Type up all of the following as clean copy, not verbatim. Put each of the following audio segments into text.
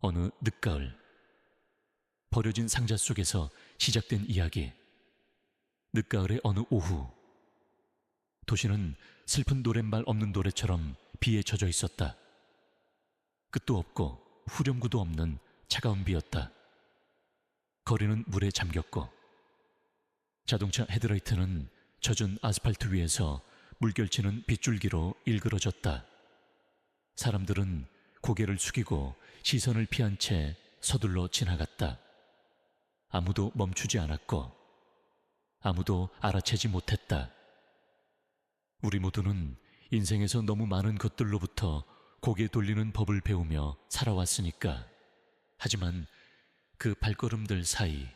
어느 늦가을, 버려진 상자 속에서 시작된 이야기. 늦가을의 어느 오후, 도시는 슬픈 노랫말 없는 노래처럼 비에 젖어 있었다. 끝도 없고 후렴구도 없는 차가운 비였다. 거리는 물에 잠겼고 자동차 헤드라이트는 젖은 아스팔트 위에서 물결치는 빗줄기로 일그러졌다. 사람들은 고개를 숙이고 시선을 피한 채 서둘러 지나갔다. 아무도 멈추지 않았고 아무도 알아채지 못했다. 우리 모두는 인생에서 너무 많은 것들로부터 고개 돌리는 법을 배우며 살아왔으니까. 하지만 그 발걸음들 사이,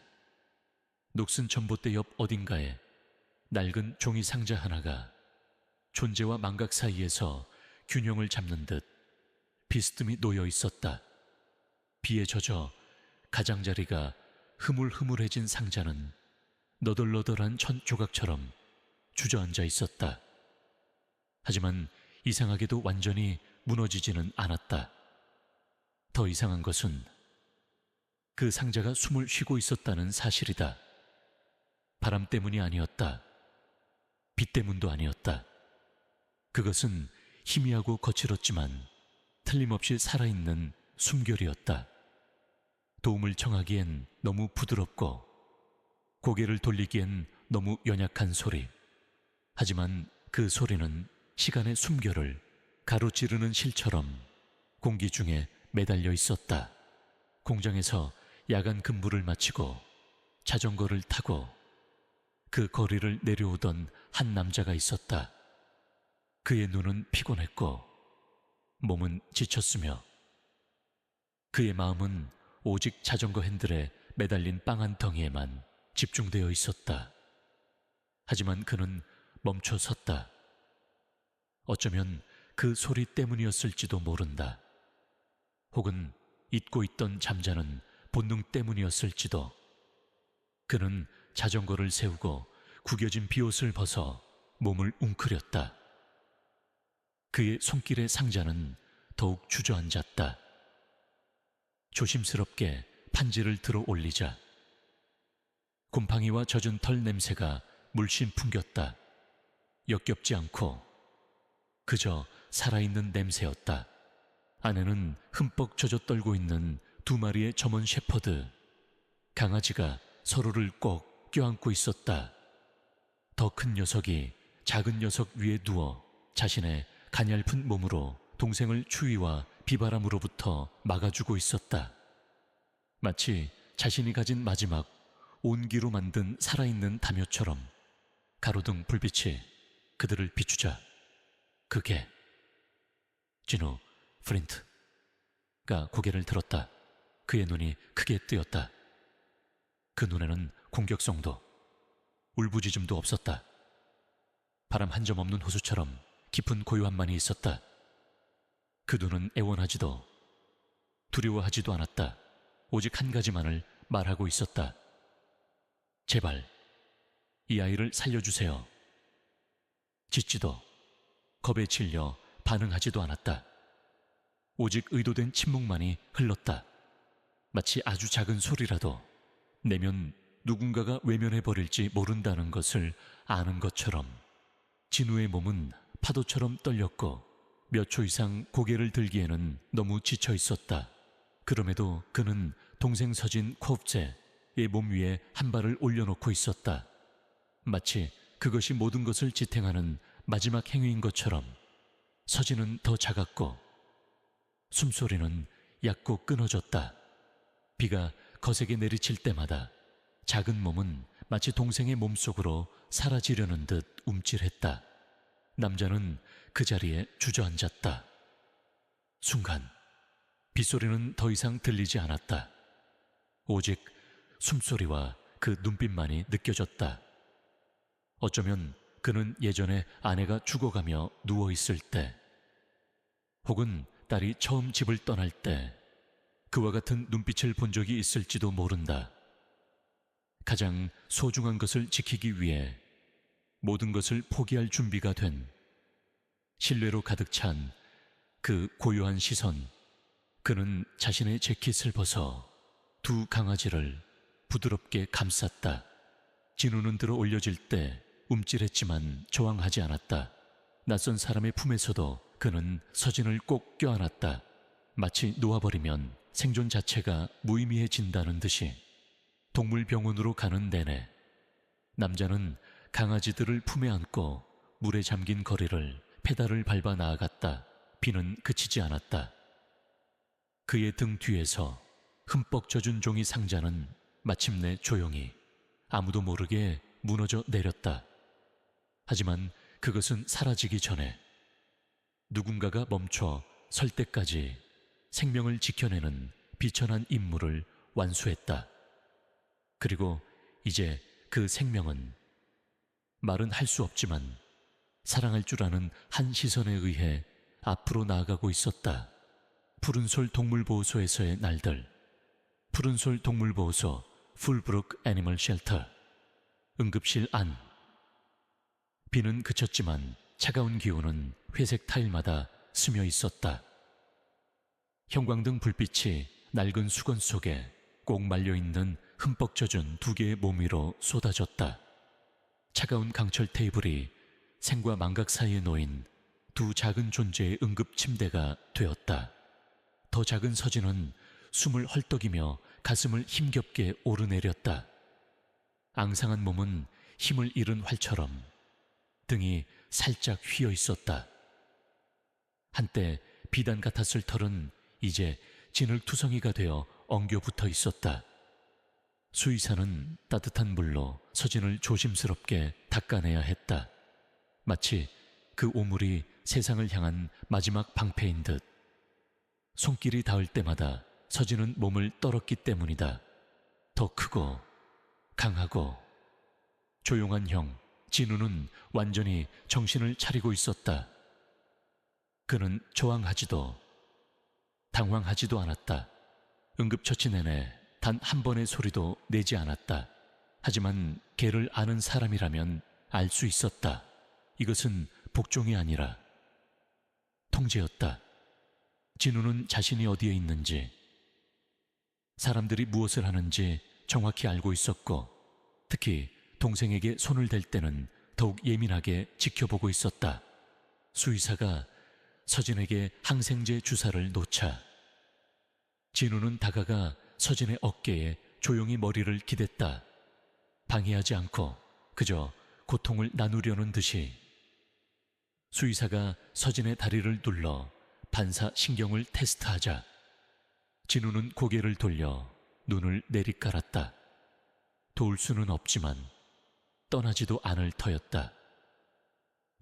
녹슨 전봇대 옆 어딘가에 낡은 종이 상자 하나가 존재와 망각 사이에서 균형을 잡는 듯 비스듬히 놓여 있었다. 비에 젖어 가장자리가 흐물흐물해진 상자는 너덜너덜한 천 조각처럼 주저앉아 있었다. 하지만 이상하게도 완전히 무너지지는 않았다. 더 이상한 것은 그 상자가 숨을 쉬고 있었다는 사실이다. 바람 때문이 아니었다. 비 때문도 아니었다. 그것은 희미하고 거칠었지만 틀림없이 살아있는 숨결이었다. 도움을 청하기엔 너무 부드럽고 고개를 돌리기엔 너무 연약한 소리. 하지만 그 소리는 시간의 숨결을 가로지르는 실처럼 공기 중에 매달려 있었다. 공장에서 야간 근무를 마치고 자전거를 타고 그 거리를 내려오던 한 남자가 있었다. 그의 눈은 피곤했고 몸은 지쳤으며 그의 마음은 오직 자전거 핸들에 매달린 빵 한 덩이에만 집중되어 있었다. 하지만 그는 멈춰 섰다. 어쩌면 그 소리 때문이었을지도 모른다. 혹은 잊고 있던 잠자는 본능 때문이었을지도. 그는 자전거를 세우고 구겨진 비옷을 벗어 몸을 웅크렸다. 그의 손길의 상자는 더욱 주저앉았다. 조심스럽게 판지를 들어 올리자 곰팡이와 젖은 털 냄새가 물씬 풍겼다. 역겹지 않고 그저 살아있는 냄새였다. 안에는 흠뻑 젖어 떨고 있는 두 마리의 점원 셰퍼드, 강아지가 서로를 꼭 껴안고 있었다. 더 큰 녀석이 작은 녀석 위에 누워 자신의 가냘픈 몸으로 동생을 추위와 비바람으로부터 막아주고 있었다. 마치 자신이 가진 마지막 온기로 만든 살아있는 담요처럼 가로등 불빛이 그들을 비추자 그게 진우 프린트가 고개를 들었다. 그의 눈이 크게 뜨였다. 그 눈에는 공격성도 울부짖음도 없었다. 바람 한 점 없는 호수처럼 깊은 고요함만이 있었다. 그 눈은 애원하지도 두려워하지도 않았다. 오직 한 가지만을 말하고 있었다. 제발 이 아이를 살려주세요. 짖지도 겁에 질려 반응하지도 않았다. 오직 의도된 침묵만이 흘렀다. 마치 아주 작은 소리라도 내면 누군가가 외면해버릴지 모른다는 것을 아는 것처럼. 진우의 몸은 파도처럼 떨렸고 몇 초 이상 고개를 들기에는 너무 지쳐 있었다. 그럼에도 그는 동생 서진 코업제의 몸 위에 한 발을 올려놓고 있었다. 마치 그것이 모든 것을 지탱하는 마지막 행위인 것처럼. 서진은 더 작았고 숨소리는 얕고 끊어졌다. 비가 거세게 내리칠 때마다 작은 몸은 마치 동생의 몸속으로 사라지려는 듯 움찔했다. 남자는 그 자리에 주저앉았다. 순간 빗소리는 더 이상 들리지 않았다. 오직 숨소리와 그 눈빛만이 느껴졌다. 어쩌면 그는 예전에 아내가 죽어가며 누워있을 때, 혹은 딸이 처음 집을 떠날 때 그와 같은 눈빛을 본 적이 있을지도 모른다. 가장 소중한 것을 지키기 위해 모든 것을 포기할 준비가 된 신뢰로 가득 찬 그 고요한 시선, 그는 자신의 재킷을 벗어 두 강아지를 부드럽게 감쌌다. 진우는 들어 올려질 때 움찔했지만 저항하지 않았다. 낯선 사람의 품에서도 그는 서진을 꼭 껴안았다. 마치 놓아버리면 생존 자체가 무의미해진다는 듯이. 동물병원으로 가는 내내 남자는 강아지들을 품에 안고 물에 잠긴 거리를 페달을 밟아 나아갔다. 비는 그치지 않았다. 그의 등 뒤에서 흠뻑 젖은 종이 상자는 마침내 조용히 아무도 모르게 무너져 내렸다. 하지만 그것은 사라지기 전에 누군가가 멈춰 설 때까지 생명을 지켜내는 비천한 임무를 완수했다. 그리고 이제 그 생명은 말은 할 수 없지만 사랑할 줄 아는 한 시선에 의해 앞으로 나아가고 있었다. 푸른솔 동물보호소에서의 날들. 푸른솔 동물보호소 풀브룩 애니멀 쉘터. 응급실 안. 비는 그쳤지만 차가운 기운은 회색 타일마다 스며 있었다. 형광등 불빛이 낡은 수건 속에 꼭 말려있는 흠뻑 젖은 두 개의 몸 위로 쏟아졌다. 차가운 강철 테이블이 생과 망각 사이에 놓인 두 작은 존재의 응급 침대가 되었다. 더 작은 서진은 숨을 헐떡이며 가슴을 힘겹게 오르내렸다. 앙상한 몸은 힘을 잃은 활처럼 등이 살짝 휘어 있었다. 한때 비단 같았을 털은 이제 진흙투성이가 되어 엉겨 붙어 있었다. 수의사는 따뜻한 물로 서진을 조심스럽게 닦아내야 했다. 마치 그 오물이 세상을 향한 마지막 방패인 듯. 손길이 닿을 때마다 서진은 몸을 떨었기 때문이다. 더 크고 강하고 조용한 형 진우는 완전히 정신을 차리고 있었다. 그는 저항하지도 당황하지도 않았다. 응급처치 내내 단 한 번의 소리도 내지 않았다. 하지만 걔를 아는 사람이라면 알 수 있었다. 이것은 복종이 아니라 통제였다. 진우는 자신이 어디에 있는지, 사람들이 무엇을 하는지 정확히 알고 있었고, 특히 동생에게 손을 댈 때는 더욱 예민하게 지켜보고 있었다. 수의사가 서진에게 항생제 주사를 놓자 진우는 다가가 서진의 어깨에 조용히 머리를 기댔다. 방해하지 않고 그저 고통을 나누려는 듯이. 수의사가 서진의 다리를 눌러 반사신경을 테스트하자 진우는 고개를 돌려 눈을 내리깔았다. 도울 수는 없지만 떠나지도 않을 터였다.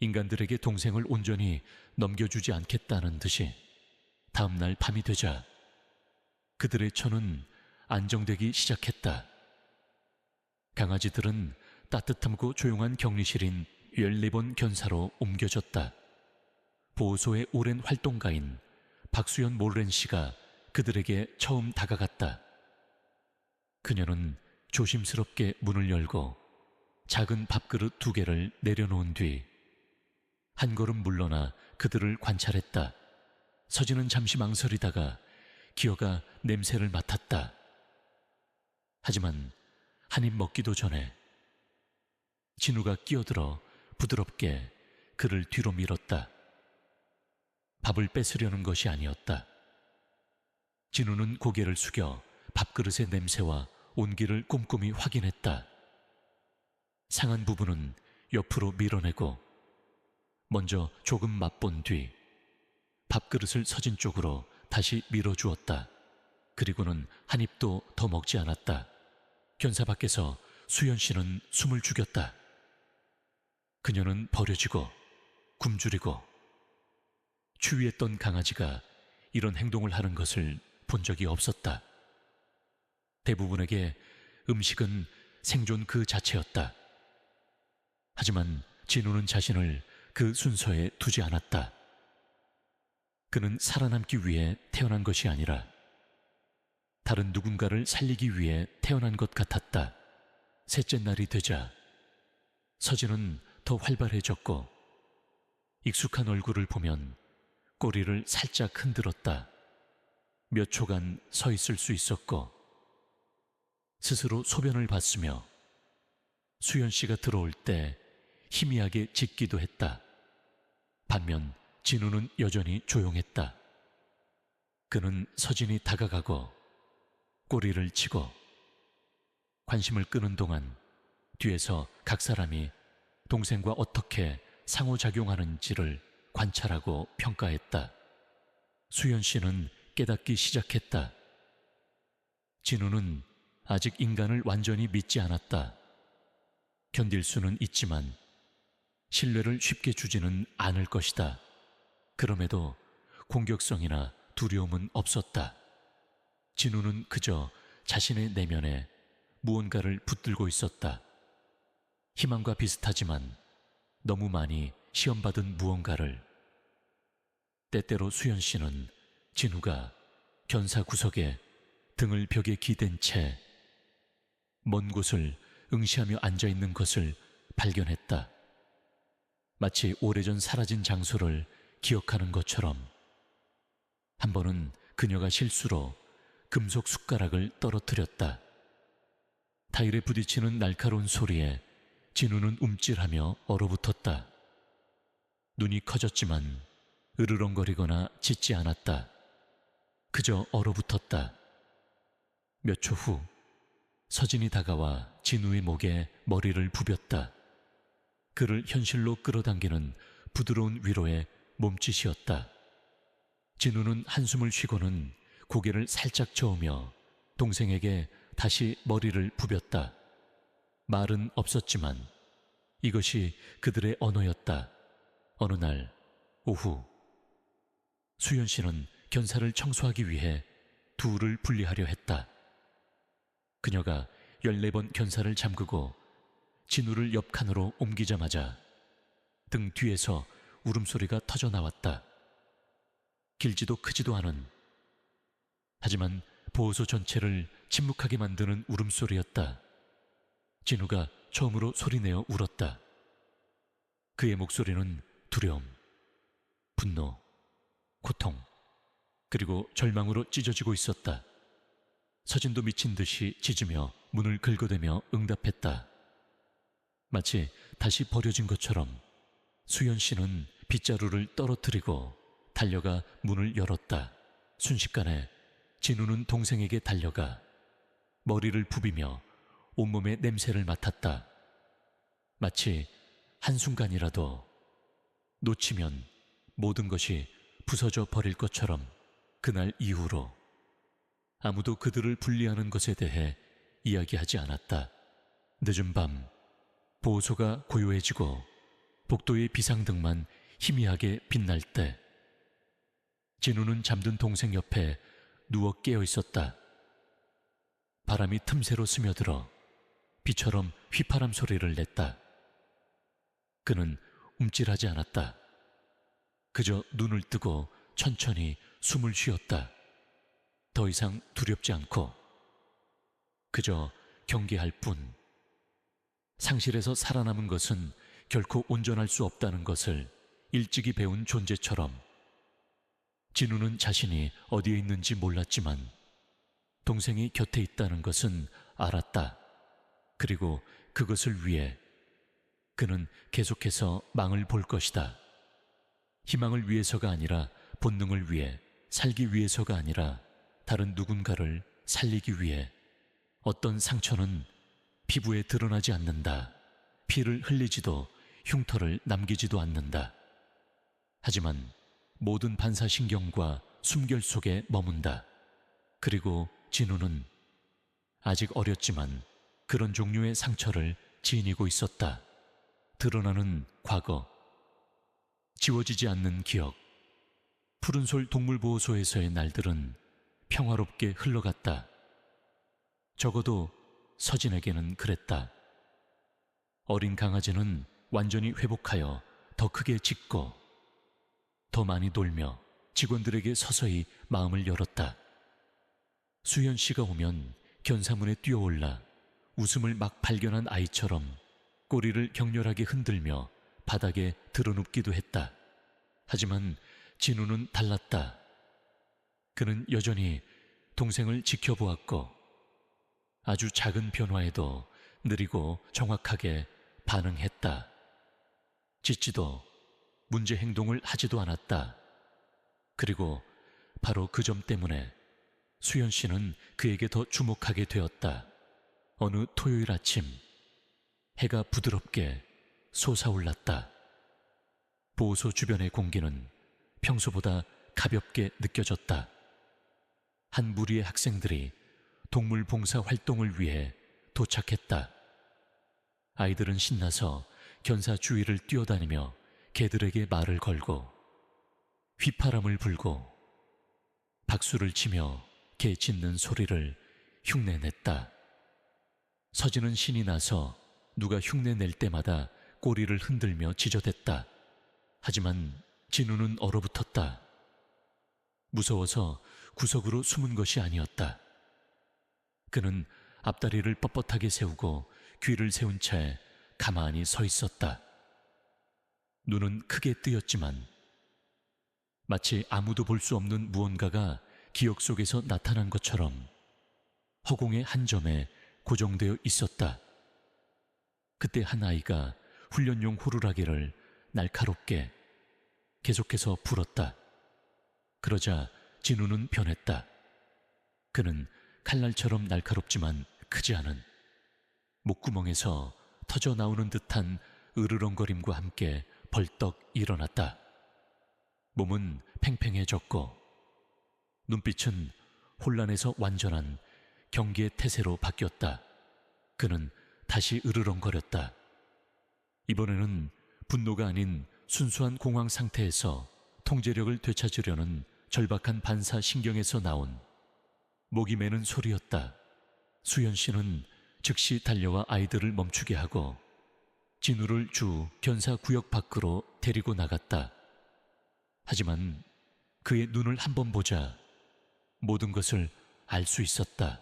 인간들에게 동생을 온전히 넘겨주지 않겠다는 듯이. 다음 날 밤이 되자 그들의 처는 안정되기 시작했다. 강아지들은 따뜻하고 조용한 격리실인 14번 견사로 옮겨졌다. 보호소의 오랜 활동가인 박수연 몰렌 씨가 그들에게 처음 다가갔다. 그녀는 조심스럽게 문을 열고 작은 밥그릇 2개를 내려놓은 뒤 한 걸음 물러나 그들을 관찰했다. 서진은 잠시 망설이다가 기어가 냄새를 맡았다. 하지만 한 입 먹기도 전에 진우가 끼어들어 부드럽게 그를 뒤로 밀었다. 밥을 뺏으려는 것이 아니었다. 진우는 고개를 숙여 밥그릇의 냄새와 온기를 꼼꼼히 확인했다. 상한 부분은 옆으로 밀어내고 먼저 조금 맛본 뒤 밥그릇을 서진 쪽으로 다시 밀어주었다. 그리고는 한 입도 더 먹지 않았다. 견사 밖에서 수연 씨는 숨을 죽였다. 그녀는 버려지고 굶주리고 추위했던 강아지가 이런 행동을 하는 것을 본 적이 없었다. 대부분에게 음식은 생존 그 자체였다. 하지만 진우는 자신을 그 순서에 두지 않았다. 그는 살아남기 위해 태어난 것이 아니라 다른 누군가를 살리기 위해 태어난 것 같았다. 셋째 날이 되자 서진은 더 활발해졌고 익숙한 얼굴을 보면 꼬리를 살짝 흔들었다. 몇 초간 서 있을 수 있었고 스스로 소변을 봤으며 수연 씨가 들어올 때 희미하게 짖기도 했다. 반면 진우는 여전히 조용했다. 그는 서진이 다가가고 꼬리를 치고 관심을 끄는 동안 뒤에서 각 사람이 동생과 어떻게 상호작용하는지를 관찰하고 평가했다. 수연 씨는 깨닫기 시작했다. 진우는 아직 인간을 완전히 믿지 않았다. 견딜 수는 있지만 신뢰를 쉽게 주지는 않을 것이다. 그럼에도 공격성이나 두려움은 없었다. 진우는 그저 자신의 내면에 무언가를 붙들고 있었다. 희망과 비슷하지만 너무 많이 시험받은 무언가를. 때때로 수연 씨는 진우가 견사 구석에 등을 벽에 기댄 채 먼 곳을 응시하며 앉아있는 것을 발견했다. 마치 오래전 사라진 장소를 기억하는 것처럼. 한 번은 그녀가 실수로 금속 숟가락을 떨어뜨렸다. 타일에 부딪히는 날카로운 소리에 진우는 움찔하며 얼어붙었다. 눈이 커졌지만 으르렁거리거나 짖지 않았다. 그저 얼어붙었다. 몇 초 후 서진이 다가와 진우의 목에 머리를 부볐다. 그를 현실로 끌어당기는 부드러운 위로의 몸짓이었다. 진우는 한숨을 쉬고는 고개를 살짝 저으며 동생에게 다시 머리를 부볐다. 말은 없었지만 이것이 그들의 언어였다. 어느 날 오후 수연 씨는 견사를 청소하기 위해 둘을 분리하려 했다. 그녀가 14번 견사를 잠그고 진우를 옆 칸으로 옮기자마자 등 뒤에서 울음소리가 터져 나왔다. 길지도 크지도 않은, 하지만 보호소 전체를 침묵하게 만드는 울음소리였다. 진우가 처음으로 소리내어 울었다. 그의 목소리는 두려움, 분노, 고통, 그리고 절망으로 찢어지고 있었다. 서진도 미친 듯이 짖으며 문을 긁어대며 응답했다. 마치 다시 버려진 것처럼 수연 씨는 빗자루를 떨어뜨리고 달려가 문을 열었다. 순식간에 진우는 동생에게 달려가 머리를 부비며 온몸의 냄새를 맡았다. 마치 한순간이라도 놓치면 모든 것이 부서져 버릴 것처럼. 그날 이후로 아무도 그들을 분리하는 것에 대해 이야기하지 않았다. 늦은 밤 보호소가 고요해지고 복도의 비상등만 희미하게 빛날 때 진우는 잠든 동생 옆에 누워 깨어 있었다. 바람이 틈새로 스며들어 비처럼 휘파람 소리를 냈다. 그는 움찔하지 않았다. 그저 눈을 뜨고 천천히 숨을 쉬었다. 더 이상 두렵지 않고 그저 경계할 뿐. 상실에서 살아남은 것은 결코 온전할 수 없다는 것을 일찍이 배운 존재처럼. 진우는 자신이 어디에 있는지 몰랐지만 동생이 곁에 있다는 것은 알았다. 그리고 그것을 위해 그는 계속해서 망을 볼 것이다. 희망을 위해서가 아니라 본능을 위해, 살기 위해서가 아니라 다른 누군가를 살리기 위해. 어떤 상처는 피부에 드러나지 않는다. 피를 흘리지도 흉터를 남기지도 않는다. 하지만 모든 반사신경과 숨결 속에 머문다. 그리고 진우는 아직 어렸지만 그런 종류의 상처를 지니고 있었다. 드러나는 과거, 지워지지 않는 기억. 푸른솔 동물보호소에서의 날들은 평화롭게 흘러갔다. 적어도 서진에게는 그랬다. 어린 강아지는 완전히 회복하여 더 크게 짖고 더 많이 놀며 직원들에게 서서히 마음을 열었다. 수연 씨가 오면 견사문에 뛰어올라 웃음을 막 발견한 아이처럼 꼬리를 격렬하게 흔들며 바닥에 드러눕기도 했다. 하지만 진우는 달랐다. 그는 여전히 동생을 지켜보았고 아주 작은 변화에도 느리고 정확하게 반응했다. 짖지도 문제 행동을 하지도 않았다. 그리고 바로 그 점 때문에 수연 씨는 그에게 더 주목하게 되었다. 어느 토요일 아침 해가 부드럽게 솟아올랐다. 보호소 주변의 공기는 평소보다 가볍게 느껴졌다. 한 무리의 학생들이 동물 봉사 활동을 위해 도착했다. 아이들은 신나서 견사 주위를 뛰어다니며 개들에게 말을 걸고 휘파람을 불고 박수를 치며 개 짖는 소리를 흉내냈다. 서지는 신이 나서 누가 흉내낼 때마다 꼬리를 흔들며 지저댔다. 하지만 진우는 얼어붙었다. 무서워서 구석으로 숨은 것이 아니었다. 그는 앞다리를 뻣뻣하게 세우고 귀를 세운 채 가만히 서 있었다. 눈은 크게 뜨였지만 마치 아무도 볼 수 없는 무언가가 기억 속에서 나타난 것처럼 허공의 한 점에 고정되어 있었다. 그때 한 아이가 훈련용 호루라기를 날카롭게 계속해서 불었다. 그러자 진우는 변했다. 그는 칼날처럼 날카롭지만 크지 않은 목구멍에서 터져 나오는 듯한 으르렁거림과 함께 벌떡 일어났다. 몸은 팽팽해졌고 눈빛은 혼란에서 완전한 경계의 태세로 바뀌었다. 그는 다시 으르렁거렸다. 이번에는 분노가 아닌 순수한 공황 상태에서 통제력을 되찾으려는 절박한 반사신경에서 나온 목이 매는 소리였다. 수연 씨는 즉시 달려와 아이들을 멈추게 하고 진우를 주 견사 구역 밖으로 데리고 나갔다. 하지만 그의 눈을 한번 보자 모든 것을 알 수 있었다.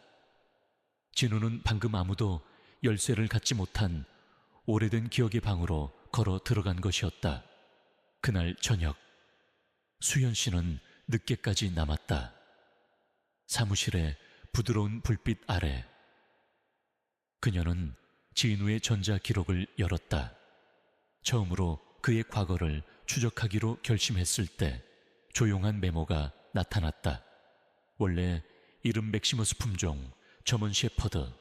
진우는 방금 아무도 열쇠를 갖지 못한 오래된 기억의 방으로 걸어 들어간 것이었다. 그날 저녁 수연 씨는 늦게까지 남았다. 사무실의 부드러운 불빛 아래 그녀는 진우의 전자 기록을 열었다. 처음으로 그의 과거를 추적하기로 결심했을 때 조용한 메모가 나타났다. 원래 이름 맥시머스 품종, 점원 셰퍼드,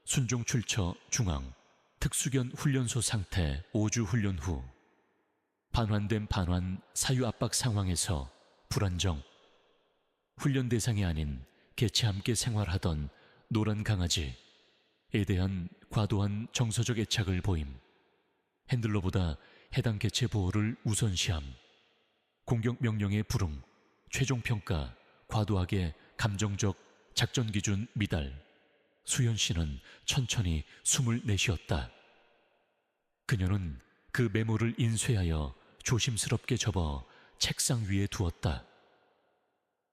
순종 출처 중앙, 특수견 훈련소 상태 5주 훈련 후 반환된 반환 사유 압박 상황에서 불안정, 훈련 대상이 아닌 개체 함께 생활하던 노란 강아지에 대한 과도한 정서적 애착을 보임, 핸들러보다 해당 개체 보호를 우선시함, 공격 명령의 불응, 최종 평가, 과도하게 감정적 작전 기준 미달. 수연 씨는 천천히 숨을 내쉬었다. 그녀는 그 메모를 인쇄하여 조심스럽게 접어 책상 위에 두었다.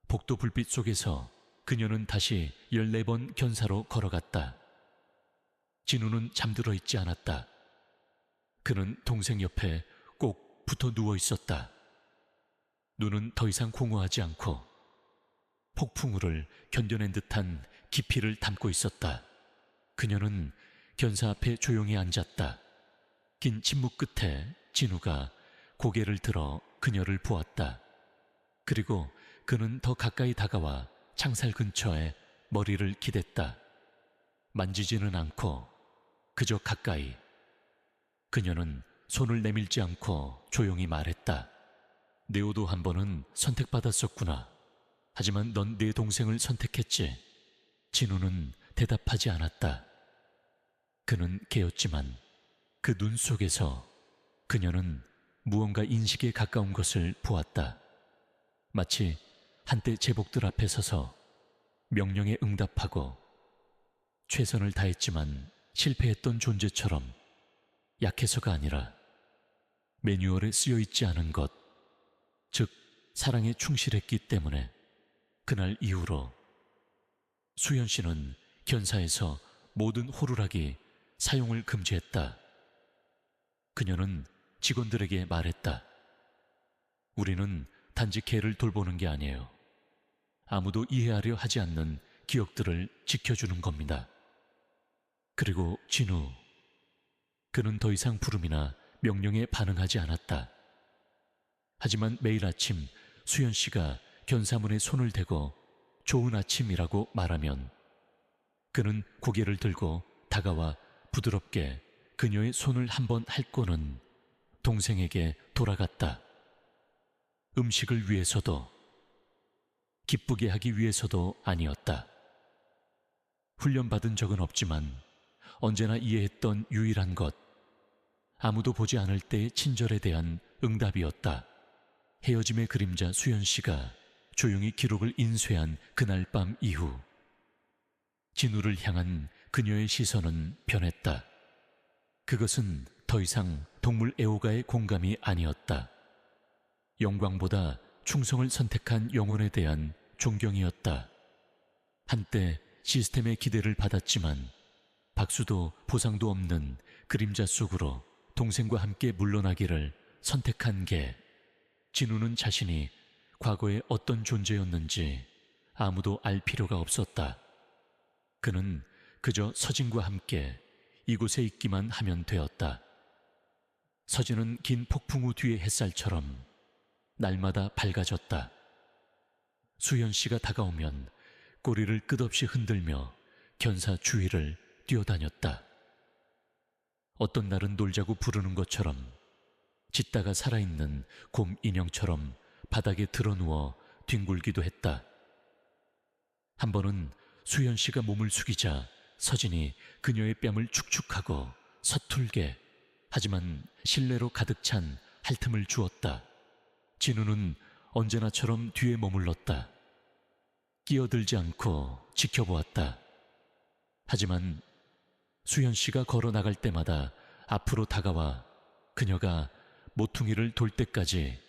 복도 불빛 속에서 그녀는 다시 14번 견사로 걸어갔다. 진우는 잠들어 있지 않았다. 그는 동생 옆에 꼭 붙어 누워 있었다. 눈은 더 이상 공허하지 않고 폭풍우를 견뎌낸 듯한 깊이를 담고 있었다. 그녀는 견사 앞에 조용히 앉았다. 긴 침묵 끝에 진우가 고개를 들어 그녀를 보았다. 그리고 그는 더 가까이 다가와 창살 근처에 머리를 기댔다. 만지지는 않고 그저 가까이. 그녀는 손을 내밀지 않고 조용히 말했다. 네오도 한 번은 선택받았었구나. 하지만 넌 네 동생을 선택했지. 진우는 대답하지 않았다. 그는 깨었지만 그 눈 속에서 그녀는 무언가 인식에 가까운 것을 보았다. 마치 한때 제복들 앞에 서서 명령에 응답하고 최선을 다했지만 실패했던 존재처럼 약해서가 아니라 매뉴얼에 쓰여 있지 않은 것, 즉 사랑에 충실했기 때문에 그날 이후로 수연 씨는 견사에서 모든 호루라기 사용을 금지했다. 그녀는 직원들에게 말했다. 우리는 단지 개를 돌보는 게 아니에요. 아무도 이해하려 하지 않는 기억들을 지켜주는 겁니다. 그리고 진우, 그는 더 이상 부름이나 명령에 반응하지 않았다. 하지만 매일 아침 수연 씨가 견사문에 손을 대고 좋은 아침이라고 말하면 그는 고개를 들고 다가와 부드럽게 그녀의 손을 한번 핥고는 동생에게 돌아갔다. 음식을 위해서도, 기쁘게 하기 위해서도 아니었다. 훈련받은 적은 없지만 언제나 이해했던 유일한 것, 아무도 보지 않을 때의 친절에 대한 응답이었다. 헤어짐의 그림자 수연 씨가 조용히 기록을 인쇄한 그날 밤 이후 진우를 향한 그녀의 시선은 변했다. 그것은 더 이상 동물 애호가의 공감이 아니었다. 영광보다 충성을 선택한 영혼에 대한 존경이었다. 한때 시스템의 기대를 받았지만 박수도 보상도 없는 그림자 속으로 동생과 함께 물러나기를 선택한 게, 진우는 자신이 과거에 어떤 존재였는지 아무도 알 필요가 없었다. 그는 그저 서진과 함께 이곳에 있기만 하면 되었다. 서진은 긴 폭풍우 뒤의 햇살처럼 날마다 밝아졌다. 수연 씨가 다가오면 꼬리를 끝없이 흔들며 견사 주위를 뛰어다녔다. 어떤 날은 놀자고 부르는 것처럼, 짖다가 살아있는 곰 인형처럼 바닥에 드러누워 뒹굴기도 했다. 한 번은 수연 씨가 몸을 숙이자 서진이 그녀의 뺨을 축축하고 서툴게, 하지만 신뢰로 가득 찬 핥음을 주었다. 진우는 언제나처럼 뒤에 머물렀다. 끼어들지 않고 지켜보았다. 하지만 수연 씨가 걸어 나갈 때마다 앞으로 다가와 그녀가 모퉁이를 돌 때까지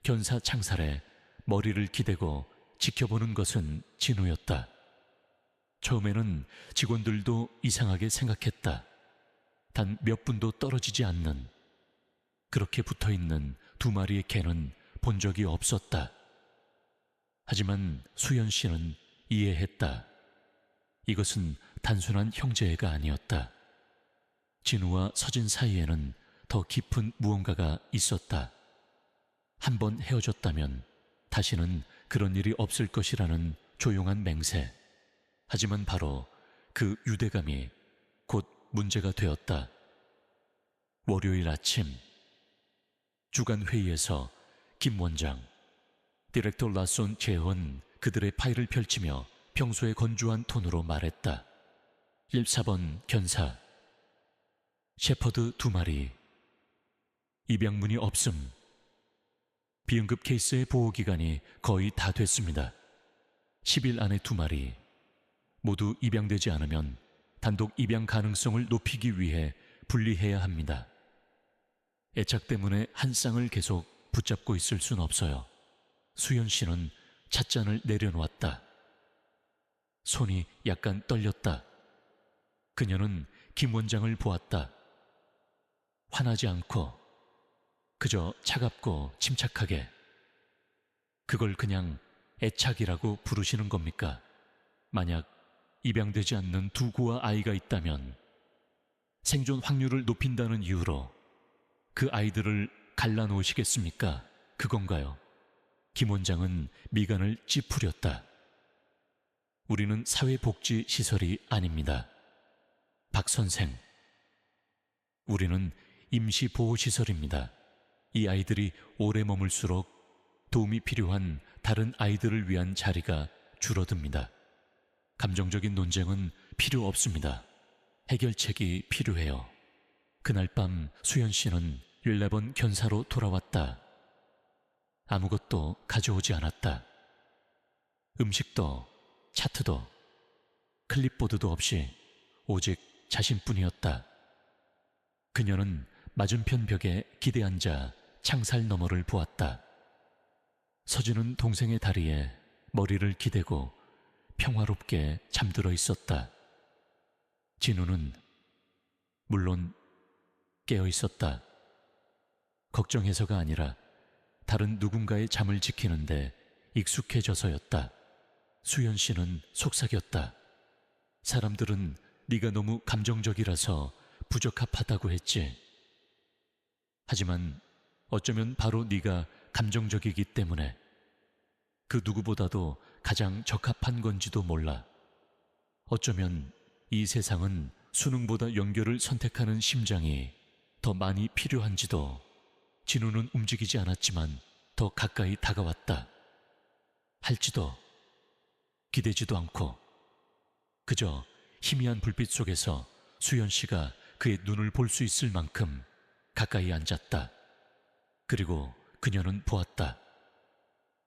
견사 창살에 머리를 기대고 지켜보는 것은 진우였다. 처음에는 직원들도 이상하게 생각했다. 단 몇 분도 떨어지지 않는, 그렇게 붙어있는 두 마리의 개는 본 적이 없었다. 하지만 수연 씨는 이해했다. 이것은 단순한 형제애가 아니었다. 진우와 서진 사이에는 더 깊은 무언가가 있었다. 한 번 헤어졌다면 다시는 그런 일이 없을 것이라는 조용한 맹세. 하지만 바로 그 유대감이 곧 문제가 되었다. 월요일 아침, 주간 회의에서 김 원장, 디렉터 라손 재헌 그들의 파일을 펼치며 평소의 건조한 톤으로 말했다. 14번 견사, 셰퍼드 2마리, 입양문이 없음. 비응급 케이스의 보호기간이 거의 다 됐습니다. 10일 안에 2마리, 모두 입양되지 않으면 단독 입양 가능성을 높이기 위해 분리해야 합니다. 애착 때문에 한 쌍을 계속 붙잡고 있을 순 없어요. 수연 씨는 찻잔을 내려놓았다. 손이 약간 떨렸다. 그녀는 김 원장을 보았다. 화나지 않고 그저 차갑고 침착하게. 그걸 그냥 애착이라고 부르시는 겁니까? 만약 입양되지 않는 두 고아 아이가 있다면 생존 확률을 높인다는 이유로 그 아이들을 갈라놓으시겠습니까? 그건가요? 김 원장은 미간을 찌푸렸다. 우리는 사회복지시설이 아닙니다. 박 선생, 우리는 임시보호시설입니다. 이 아이들이 오래 머물수록 도움이 필요한 다른 아이들을 위한 자리가 줄어듭니다. 감정적인 논쟁은 필요 없습니다. 해결책이 필요해요. 그날 밤 수연 씨는 14번 견사로 돌아왔다. 아무것도 가져오지 않았다. 음식도 차트도 클립보드도 없이 오직 자신뿐이었다. 그녀는 맞은편 벽에 기대 앉아 창살 너머를 보았다. 서진은 동생의 다리에 머리를 기대고 평화롭게 잠들어 있었다. 진우는 물론 깨어 있었다. 걱정해서가 아니라 다른 누군가의 잠을 지키는데 익숙해져서였다. 수연 씨는 속삭였다. 사람들은 네가 너무 감정적이라서 부적합하다고 했지. 하지만 어쩌면 바로 네가 감정적이기 때문에 그 누구보다도 가장 적합한 건지도 몰라. 어쩌면 이 세상은 수능보다 연결을 선택하는 심장이 더 많이 필요한지도. 진우는 움직이지 않았지만 더 가까이 다가왔다. 할지도 기대지도 않고 그저 희미한 불빛 속에서 수연 씨가 그의 눈을 볼 수 있을 만큼 가까이 앉았다. 그리고 그녀는 보았다.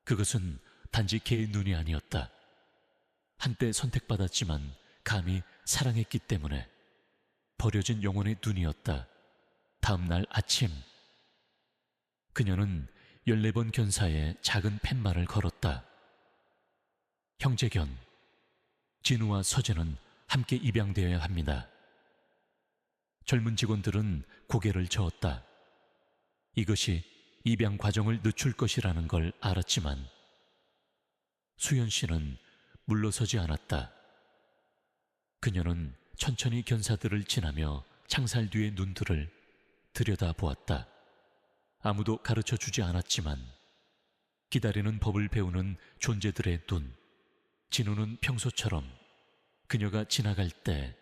그것은 단지 개의 눈이 아니었다. 한때 선택받았지만 감히 사랑했기 때문에 버려진 영혼의 눈이었다. 다음 날 아침 그녀는 14번 견사에 작은 팻말을 걸었다. 형제견, 진우와 서재는 함께 입양되어야 합니다. 젊은 직원들은 고개를 저었다. 이것이 입양 과정을 늦출 것이라는 걸 알았지만 수연 씨는 물러서지 않았다. 그녀는 천천히 견사들을 지나며 창살 뒤의 눈들을 들여다보았다. 아무도 가르쳐 주지 않았지만 기다리는 법을 배우는 존재들의 눈. 진우는 평소처럼 그녀가 지나갈 때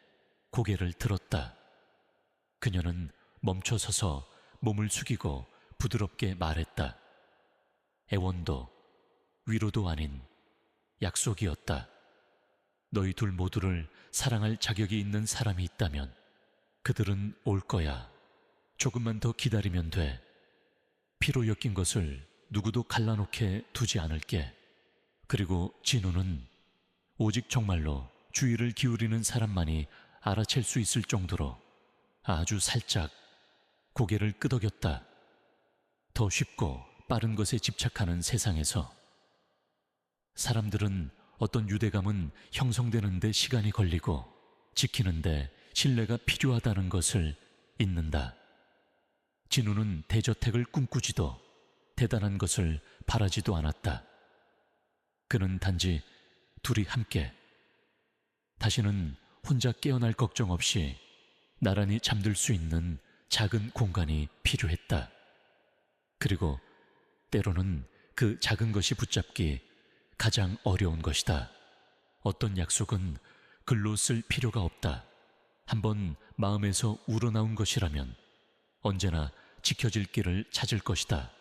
고개를 들었다. 그녀는 멈춰서서 몸을 숙이고 부드럽게 말했다. 애원도 위로도 아닌 약속이었다. 너희 둘 모두를 사랑할 자격이 있는 사람이 있다면 그들은 올 거야. 조금만 더 기다리면 돼. 피로 엮인 것을 누구도 갈라놓게 두지 않을게. 그리고 진우는 오직 정말로 주의를 기울이는 사람만이 알아챌 수 있을 정도로 아주 살짝 고개를 끄덕였다. 더 쉽고 빠른 것에 집착하는 세상에서 사람들은 어떤 유대감은 형성되는 데 시간이 걸리고 지키는데 신뢰가 필요하다는 것을 잊는다. 진우는 대저택을 꿈꾸지도 대단한 것을 바라지도 않았다. 그는 단지 둘이 함께 다시는 혼자 깨어날 걱정 없이 나란히 잠들 수 있는 작은 공간이 필요했다. 그리고 때로는 그 작은 것이 붙잡기 가장 어려운 것이다. 어떤 약속은 글로 쓸 필요가 없다. 한번 마음에서 우러나온 것이라면 언제나 지켜질 길을 찾을 것이다.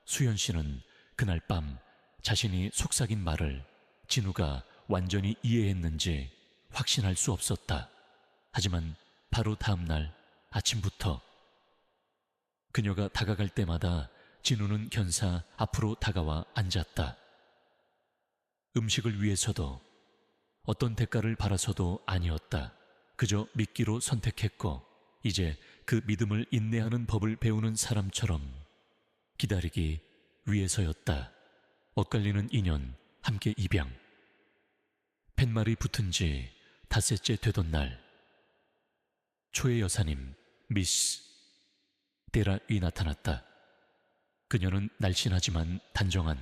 수연 씨는 그날 밤 자신이 속삭인 말을 진우가 완전히 이해했는지 확신할 수 없었다. 하지만 바로 다음 날 아침부터 그녀가 다가갈 때마다 진우는 견사 앞으로 다가와 앉았다. 음식을 위해서도 어떤 대가를 바라서도 아니었다. 그저 믿기로 선택했고 이제 그 믿음을 인내하는 법을 배우는 사람처럼 기다리기 위해서였다. 엇갈리는 인연, 함께 입양. 팻말이 붙은 지 닷새째 되던 날 초의 여사님 미스 데라이 나타났다. 그녀는 날씬하지만 단정한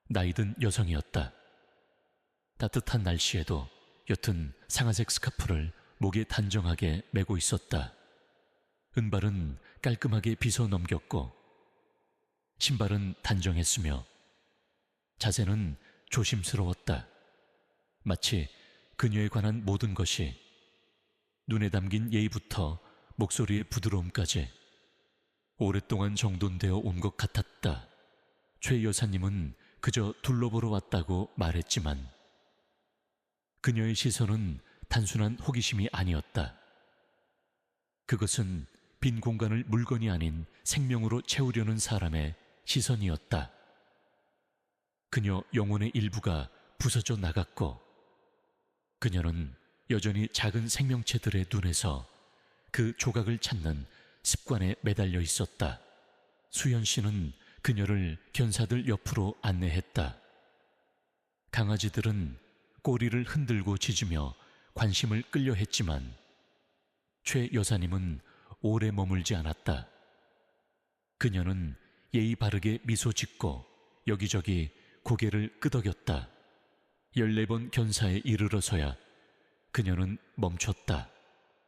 나이든 여성이었다. 따뜻한 날씨에도 옅은 상아색 스카프를 목에 단정하게 메고 있었다. 은발은 깔끔하게 빗어 넘겼고 신발은 단정했으며 자세는 조심스러웠다. 마치 그녀에 관한 모든 것이 눈에 담긴 예의부터 목소리의 부드러움까지 오랫동안 정돈되어 온 것 같았다. 최 여사님은 그저 둘러보러 왔다고 말했지만 그녀의 시선은 단순한 호기심이 아니었다. 그것은 빈 공간을 물건이 아닌 생명으로 채우려는 사람의 시선이었다. 그녀 영혼의 일부가 부서져 나갔고 그녀는 여전히 작은 생명체들의 눈에서 그 조각을 찾는 습관에 매달려 있었다. 수연 씨는 그녀를 견사들 옆으로 안내했다. 강아지들은 꼬리를 흔들고 짖으며 관심을 끌려 했지만 최 여사님은 오래 머물지 않았다. 그녀는 예의 바르게 미소 짓고 여기저기 고개를 끄덕였다. 14번 견사에 이르러서야 그녀는 멈췄다.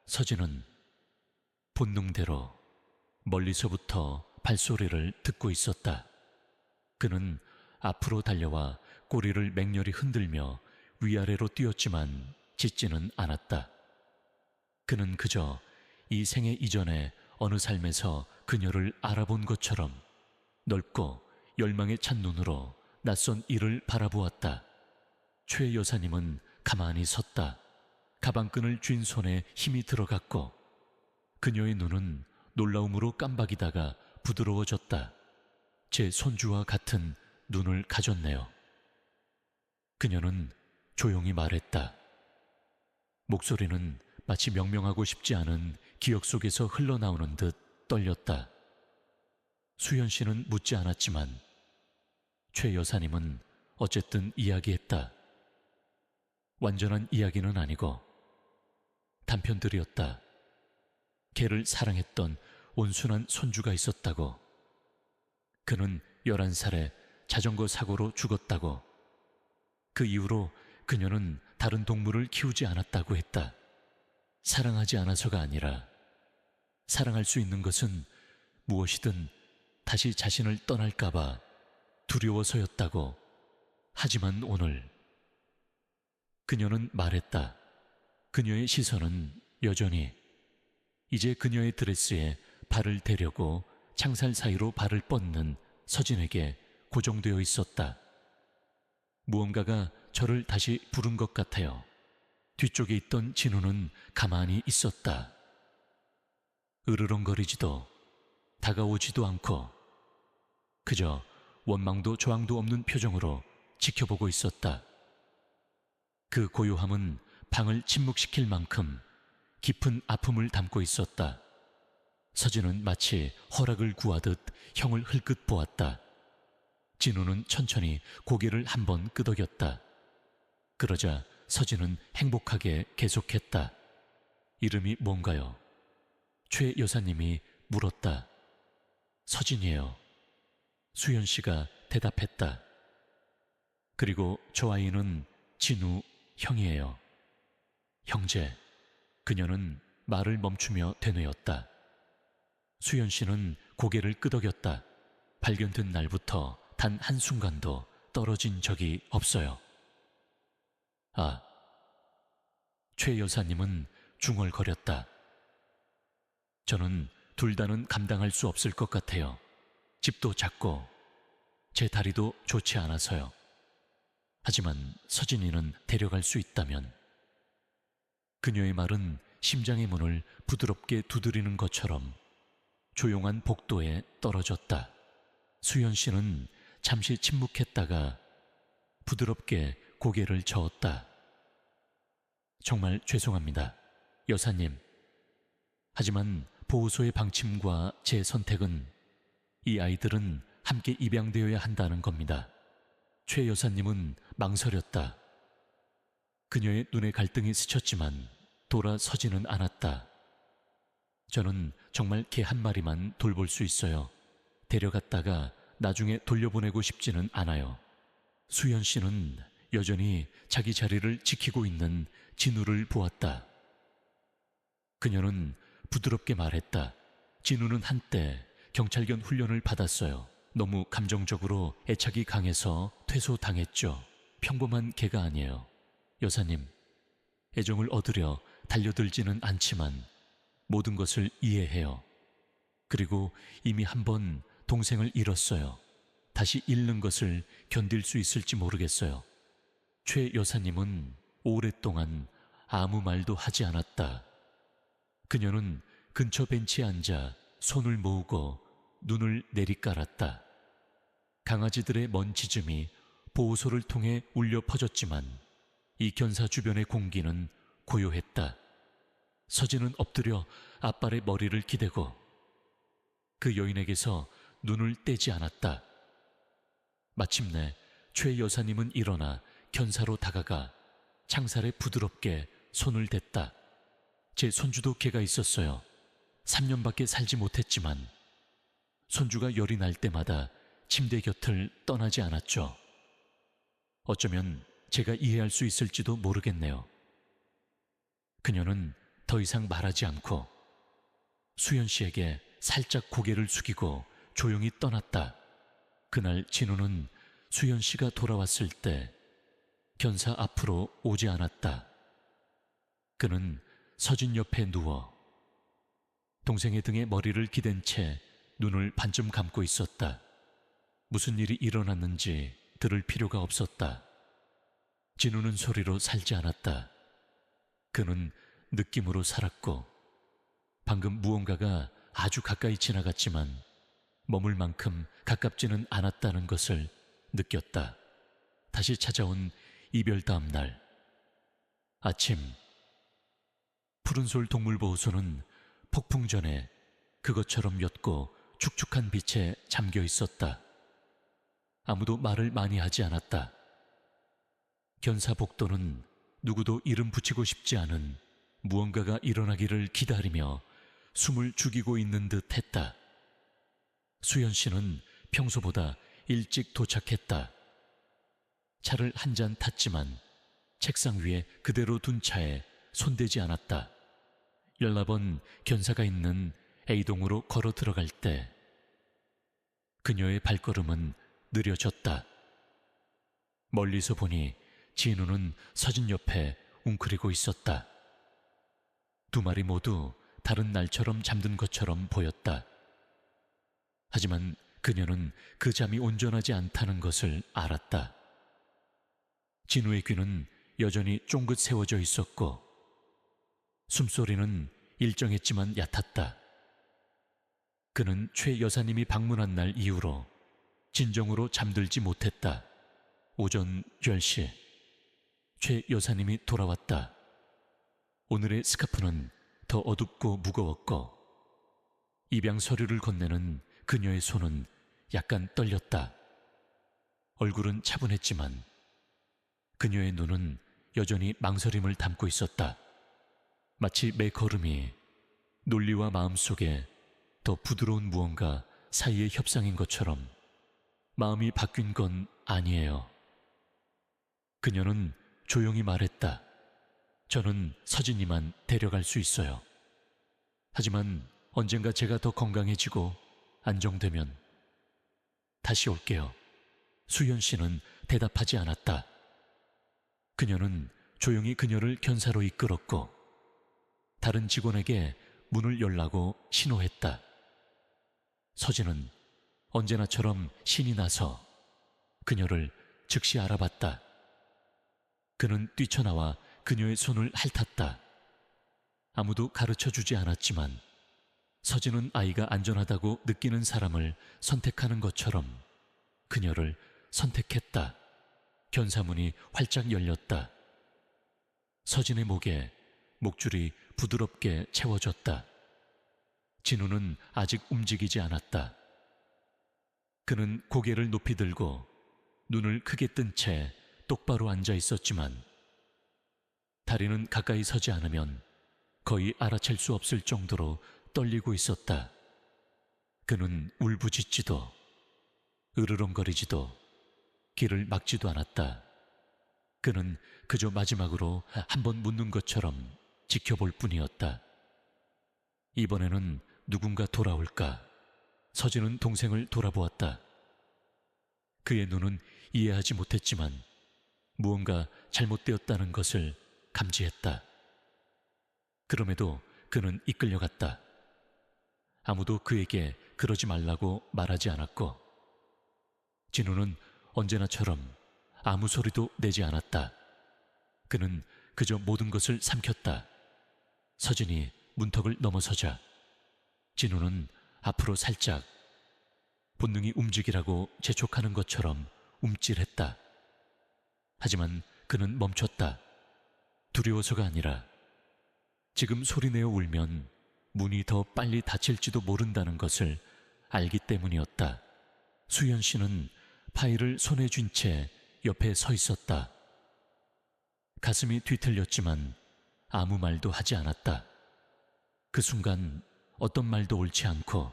서진은 본능대로 멀리서부터 발소리를 듣고 있었다. 그는 앞으로 달려와 꼬리를 맹렬히 흔들며 위아래로 뛰었지만 짖지는 않았다. 그는 그저 이 생애 이전에 어느 삶에서 그녀를 알아본 것처럼 넓고 열망에 찬 눈으로 낯선 이를 바라보았다. 최 여사님은 가만히 섰다. 가방끈을 쥔 손에 힘이 들어갔고 그녀의 눈은 놀라움으로 깜박이다가 부드러워졌다. 제 손주와 같은 눈을 가졌네요. 그녀는 조용히 말했다. 목소리는 마치 명명하고 싶지 않은 기억 속에서 흘러나오는 듯 떨렸다. 수연 씨는 묻지 않았지만 최 여사님은 어쨌든 이야기했다. 완전한 이야기는 아니고 단편들이었다. 걔를 사랑했던 온순한 손주가 있었다고. 그는 11살에 자전거 사고로 죽었다고. 그 이후로 그녀는 다른 동물을 키우지 않았다고 했다. 사랑하지 않아서가 아니라 사랑할 수 있는 것은 무엇이든 다시 자신을 떠날까봐 두려워서였다고. 하지만 오늘 그녀는 말했다. 그녀의 시선은 여전히 이제 그녀의 드레스에 발을 대려고 창살 사이로 발을 뻗는 서진에게 고정되어 있었다. 무언가가 저를 다시 부른 것 같아요. 뒤쪽에 있던 진우는 가만히 있었다. 으르렁거리지도 다가오지도 않고 그저 원망도 저항도 없는 표정으로 지켜보고 있었다. 그 고요함은 방을 침묵시킬 만큼 깊은 아픔을 담고 있었다. 서진은 마치 허락을 구하듯 형을 흘끗 보았다. 진우는 천천히 고개를 한번 끄덕였다. 그러자 서진은 행복하게 계속했다. 이름이 뭔가요? 최 여사님이 물었다. 서진이에요. 수연 씨가 대답했다. 그리고 저 아이는 진우 형이에요. 형제. 그녀는 말을 멈추며 되뇌었다. 수연 씨는 고개를 끄덕였다. 발견된 날부터 단 한순간도 떨어진 적이 없어요. 아. 최 여사님은 중얼거렸다. 저는 둘 다는 감당할 수 없을 것 같아요. 집도 작고 제 다리도 좋지 않아서요. 하지만 서진이는 데려갈 수 있다면. 그녀의 말은 심장의 문을 부드럽게 두드리는 것처럼 조용한 복도에 떨어졌다. 수연 씨는 잠시 침묵했다가 부드럽게 고개를 저었다. 정말 죄송합니다, 여사님. 하지만 보호소의 방침과 제 선택은 이 아이들은 함께 입양되어야 한다는 겁니다. 최 여사님은 망설였다. 그녀의 눈에 갈등이 스쳤지만 돌아서지는 않았다. 저는 정말 개 한 마리만 돌볼 수 있어요. 데려갔다가 나중에 돌려보내고 싶지는 않아요. 수연 씨는 여전히 자기 자리를 지키고 있는 진우를 보았다. 그녀는 부드럽게 말했다. 진우는 한때 경찰견 훈련을 받았어요. 너무 감정적으로 애착이 강해서 퇴소당했죠. 평범한 개가 아니에요. 여사님, 애정을 얻으려 달려들지는 않지만 모든 것을 이해해요. 그리고 이미 한 번 동생을 잃었어요. 다시 잃는 것을 견딜 수 있을지 모르겠어요. 최 여사님은 오랫동안 아무 말도 하지 않았다. 그녀는 근처 벤치에 앉아 손을 모으고 눈을 내리깔았다. 강아지들의 먼 짖음이 보호소를 통해 울려 퍼졌지만 이 견사 주변의 공기는 고요했다. 서진은 엎드려 앞발의 머리를 기대고 그 여인에게서 눈을 떼지 않았다. 마침내 최 여사님은 일어나 견사로 다가가 창살에 부드럽게 손을 댔다. 제 손주도 개가 있었어요. 3년밖에 살지 못했지만 손주가 열이 날 때마다 침대 곁을 떠나지 않았죠. 어쩌면 제가 이해할 수 있을지도 모르겠네요. 그녀는 더 이상 말하지 않고 수연 씨에게 살짝 고개를 숙이고 조용히 떠났다. 그날 진우는 수연 씨가 돌아왔을 때 견사 앞으로 오지 않았다. 그는 서진 옆에 누워 동생의 등에 머리를 기댄 채 눈을 반쯤 감고 있었다. 무슨 일이 일어났는지 들을 필요가 없었다. 진우는 소리로 살지 않았다. 그는 느낌으로 살았고 방금 무언가가 아주 가까이 지나갔지만 머물 만큼 가깝지는 않았다는 것을 느꼈다. 다시 찾아온 이별 다음 날 아침, 푸른솔 동물보호소는 폭풍 전에 그것처럼 옅고 축축한 빛에 잠겨 있었다. 아무도 말을 많이 하지 않았다. 견사복도는 누구도 이름 붙이고 싶지 않은 무언가가 일어나기를 기다리며 숨을 죽이고 있는 듯 했다. 수연 씨는 평소보다 일찍 도착했다. 차를 한 잔 탔지만 책상 위에 그대로 둔 차에 손대지 않았다. 열나번 견사가 있는 A동으로 걸어 들어갈 때 그녀의 발걸음은 느려졌다. 멀리서 보니 진우는 서진 옆에 웅크리고 있었다. 두 마리 모두 다른 날처럼 잠든 것처럼 보였다. 하지만 그녀는 그 잠이 온전하지 않다는 것을 알았다. 진우의 귀는 여전히 쫑긋 세워져 있었고 숨소리는 일정했지만 얕았다. 그는 최 여사님이 방문한 날 이후로 진정으로 잠들지 못했다. 오전 10시 최 여사님이 돌아왔다. 오늘의 스카프는 더 어둡고 무거웠고 입양 서류를 건네는 그녀의 손은 약간 떨렸다. 얼굴은 차분했지만 그녀의 눈은 여전히 망설임을 담고 있었다. 마치 매 걸음이 논리와 마음속에 더 부드러운 무언가 사이의 협상인 것처럼 마음이 바뀐 건 아니에요. 그녀는 조용히 말했다. 저는 서진이만 데려갈 수 있어요. 하지만 언젠가 제가 더 건강해지고 안정되면 다시 올게요. 수연 씨는 대답하지 않았다. 그녀는 조용히 그녀를 견사로 이끌었고 다른 직원에게 문을 열라고 신호했다. 서진은 언제나처럼 신이 나서 그녀를 즉시 알아봤다. 그는 뛰쳐나와 그녀의 손을 핥았다. 아무도 가르쳐주지 않았지만 서진은 아이가 안전하다고 느끼는 사람을 선택하는 것처럼 그녀를 선택했다. 견사문이 활짝 열렸다. 서진의 목에 목줄이 부드럽게 채워졌다. 진우는 아직 움직이지 않았다. 그는 고개를 높이 들고 눈을 크게 뜬 채 똑바로 앉아 있었지만 다리는 가까이 서지 않으면 거의 알아챌 수 없을 정도로 떨리고 있었다. 그는 울부짖지도 으르렁거리지도 길을 막지도 않았다. 그는 그저 마지막으로 한번 묻는 것처럼 지켜볼 뿐이었다. 이번에는 누군가 돌아올까? 서진은 동생을 돌아보았다. 그의 눈은 이해하지 못했지만 무언가 잘못되었다는 것을 감지했다. 그럼에도 그는 이끌려갔다. 아무도 그에게 그러지 말라고 말하지 않았고 진우는 언제나처럼 아무 소리도 내지 않았다. 그는 그저 모든 것을 삼켰다. 서진이 문턱을 넘어서자 진우는 앞으로 살짝 본능이 움직이라고 재촉하는 것처럼 움찔했다. 하지만 그는 멈췄다. 두려워서가 아니라 지금 소리내어 울면 문이 더 빨리 닫힐지도 모른다는 것을 알기 때문이었다. 수연 씨는 파일을 손에 쥔 채 옆에 서 있었다. 가슴이 뒤틀렸지만 아무 말도 하지 않았다. 그 순간 어떤 말도 옳지 않고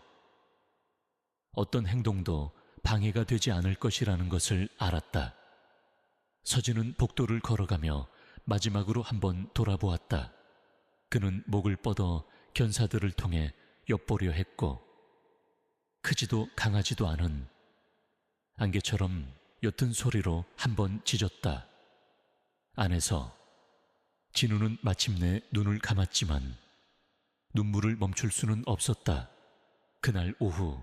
어떤 행동도 방해가 되지 않을 것이라는 것을 알았다. 서진은 복도를 걸어가며 마지막으로 한번 돌아보았다. 그는 목을 뻗어 견사들을 통해 엿보려 했고, 크지도 강하지도 않은 안개처럼 옅은 소리로 한번 짖었다. 안에서 진우는 마침내 눈을 감았지만 눈물을 멈출 수는 없었다. 그날 오후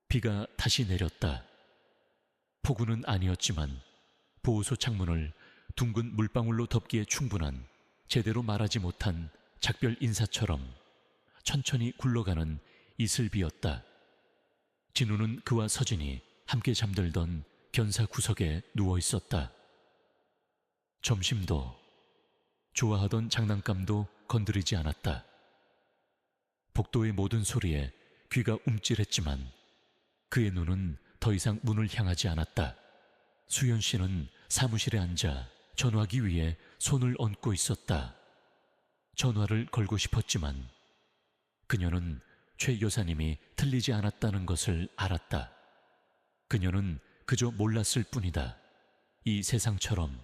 비가 다시 내렸다. 폭우는 아니었지만 보호소 창문을 둥근 물방울로 덮기에 충분한, 제대로 말하지 못한 작별 인사처럼 천천히 굴러가는 이슬비였다. 진우는 그와 서진이 함께 잠들던 견사 구석에 누워 있었다. 점심도, 좋아하던 장난감도 건드리지 않았다. 복도의 모든 소리에 귀가 움찔했지만 그의 눈은 더 이상 문을 향하지 않았다. 수연 씨는 사무실에 앉아 전화기 위에 손을 얹고 있었다. 전화를 걸고 싶었지만 그녀는 최 여사님이 틀리지 않았다는 것을 알았다. 그녀는 그저 몰랐을 뿐이다. 이 세상처럼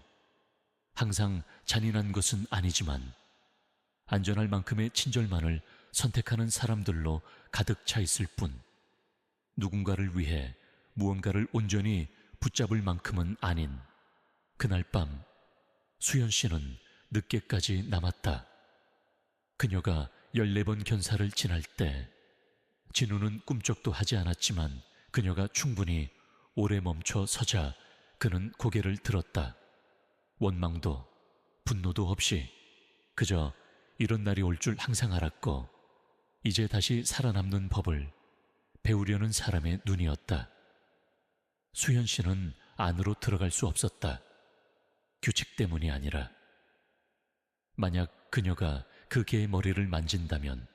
항상 잔인한 것은 아니지만 안전할 만큼의 친절만을 선택하는 사람들로 가득 차 있을 뿐, 누군가를 위해 무언가를 온전히 붙잡을 만큼은 아닌. 그날 밤 수연 씨는 늦게까지 남았다. 그녀가 14번 견사를 지날 때 진우는 꿈쩍도 하지 않았지만 그녀가 충분히 오래 멈춰 서자 그는 고개를 들었다. 원망도 분노도 없이 그저 이런 날이 올 줄 항상 알았고, 이제 다시 살아남는 법을 배우려는 사람의 눈이었다. 수현 씨는 안으로 들어갈 수 없었다. 규칙 때문이 아니라, 만약 그녀가 그 개의 머리를 만진다면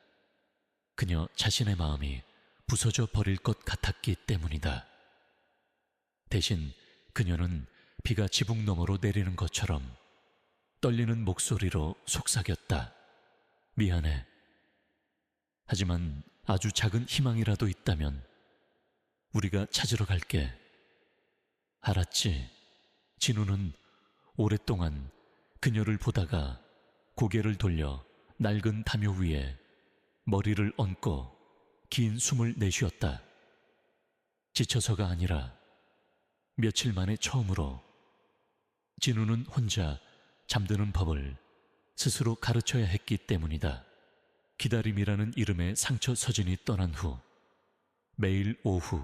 그녀 자신의 마음이 부서져 버릴 것 같았기 때문이다. 대신 그녀는 비가 지붕 너머로 내리는 것처럼 떨리는 목소리로 속삭였다. 미안해. 하지만 아주 작은 희망이라도 있다면 우리가 찾으러 갈게. 알았지? 진우는 오랫동안 그녀를 보다가 고개를 돌려 낡은 담요 위에 머리를 얹고 긴 숨을 내쉬었다. 지쳐서가 아니라 며칠 만에 처음으로 진우는 혼자 잠드는 법을 스스로 가르쳐야 했기 때문이다. 기다림이라는 이름의 상처 서진이 떠난 후 매일 오후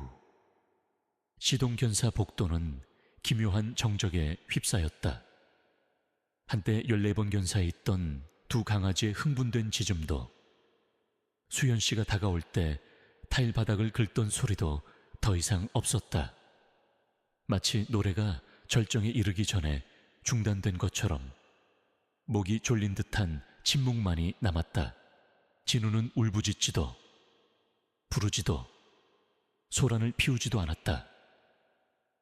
시동견사 복도는 기묘한 정적에 휩싸였다. 한때 14번 견사에 있던 두 강아지의 흥분된 짖음도, 수연 씨가 다가올 때 타일 바닥을 긁던 소리도 더 이상 없었다. 마치 노래가 절정에 이르기 전에 중단된 것처럼 목이 졸린 듯한 침묵만이 남았다. 진우는 울부짖지도 부르지도 소란을 피우지도 않았다.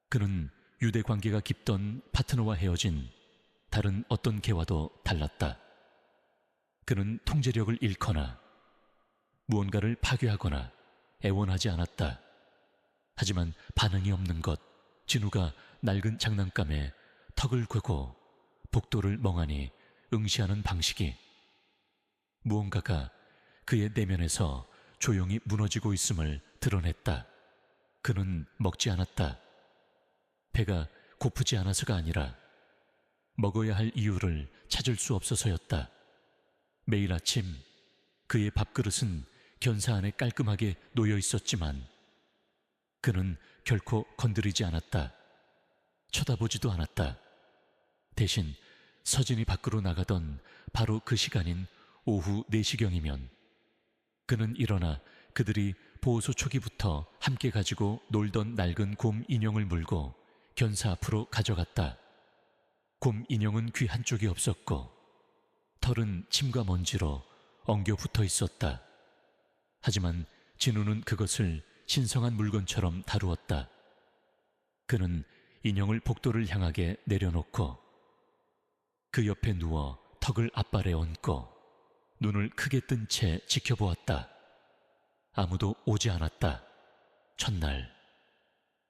그는 유대 관계가 깊던 파트너와 헤어진 다른 어떤 개와도 달랐다. 그는 통제력을 잃거나 무언가를 파괴하거나 애원하지 않았다. 하지만 반응이 없는 것, 진우가 낡은 장난감에 턱을 괴고 복도를 멍하니 응시하는 방식이, 무언가가 그의 내면에서 조용히 무너지고 있음을 드러냈다. 그는 먹지 않았다. 배가 고프지 않아서가 아니라 먹어야 할 이유를 찾을 수 없어서였다. 매일 아침 그의 밥그릇은 견사 안에 깔끔하게 놓여 있었지만 그는 결코 건드리지 않았다. 쳐다보지도 않았다. 대신 서진이 밖으로 나가던 바로 그 시간인 오후 4시경이면 그는 일어나 그들이 보호소 초기부터 함께 가지고 놀던 낡은 곰 인형을 물고 견사 앞으로 가져갔다. 곰 인형은 귀 한쪽이 없었고 털은 침과 먼지로 엉겨 붙어 있었다. 하지만 진우는 그것을 신성한 물건처럼 다루었다. 그는 인형을 복도를 향하게 내려놓고 그 옆에 누워 턱을 앞발에 얹고 눈을 크게 뜬 채 지켜보았다. 아무도 오지 않았다. 첫날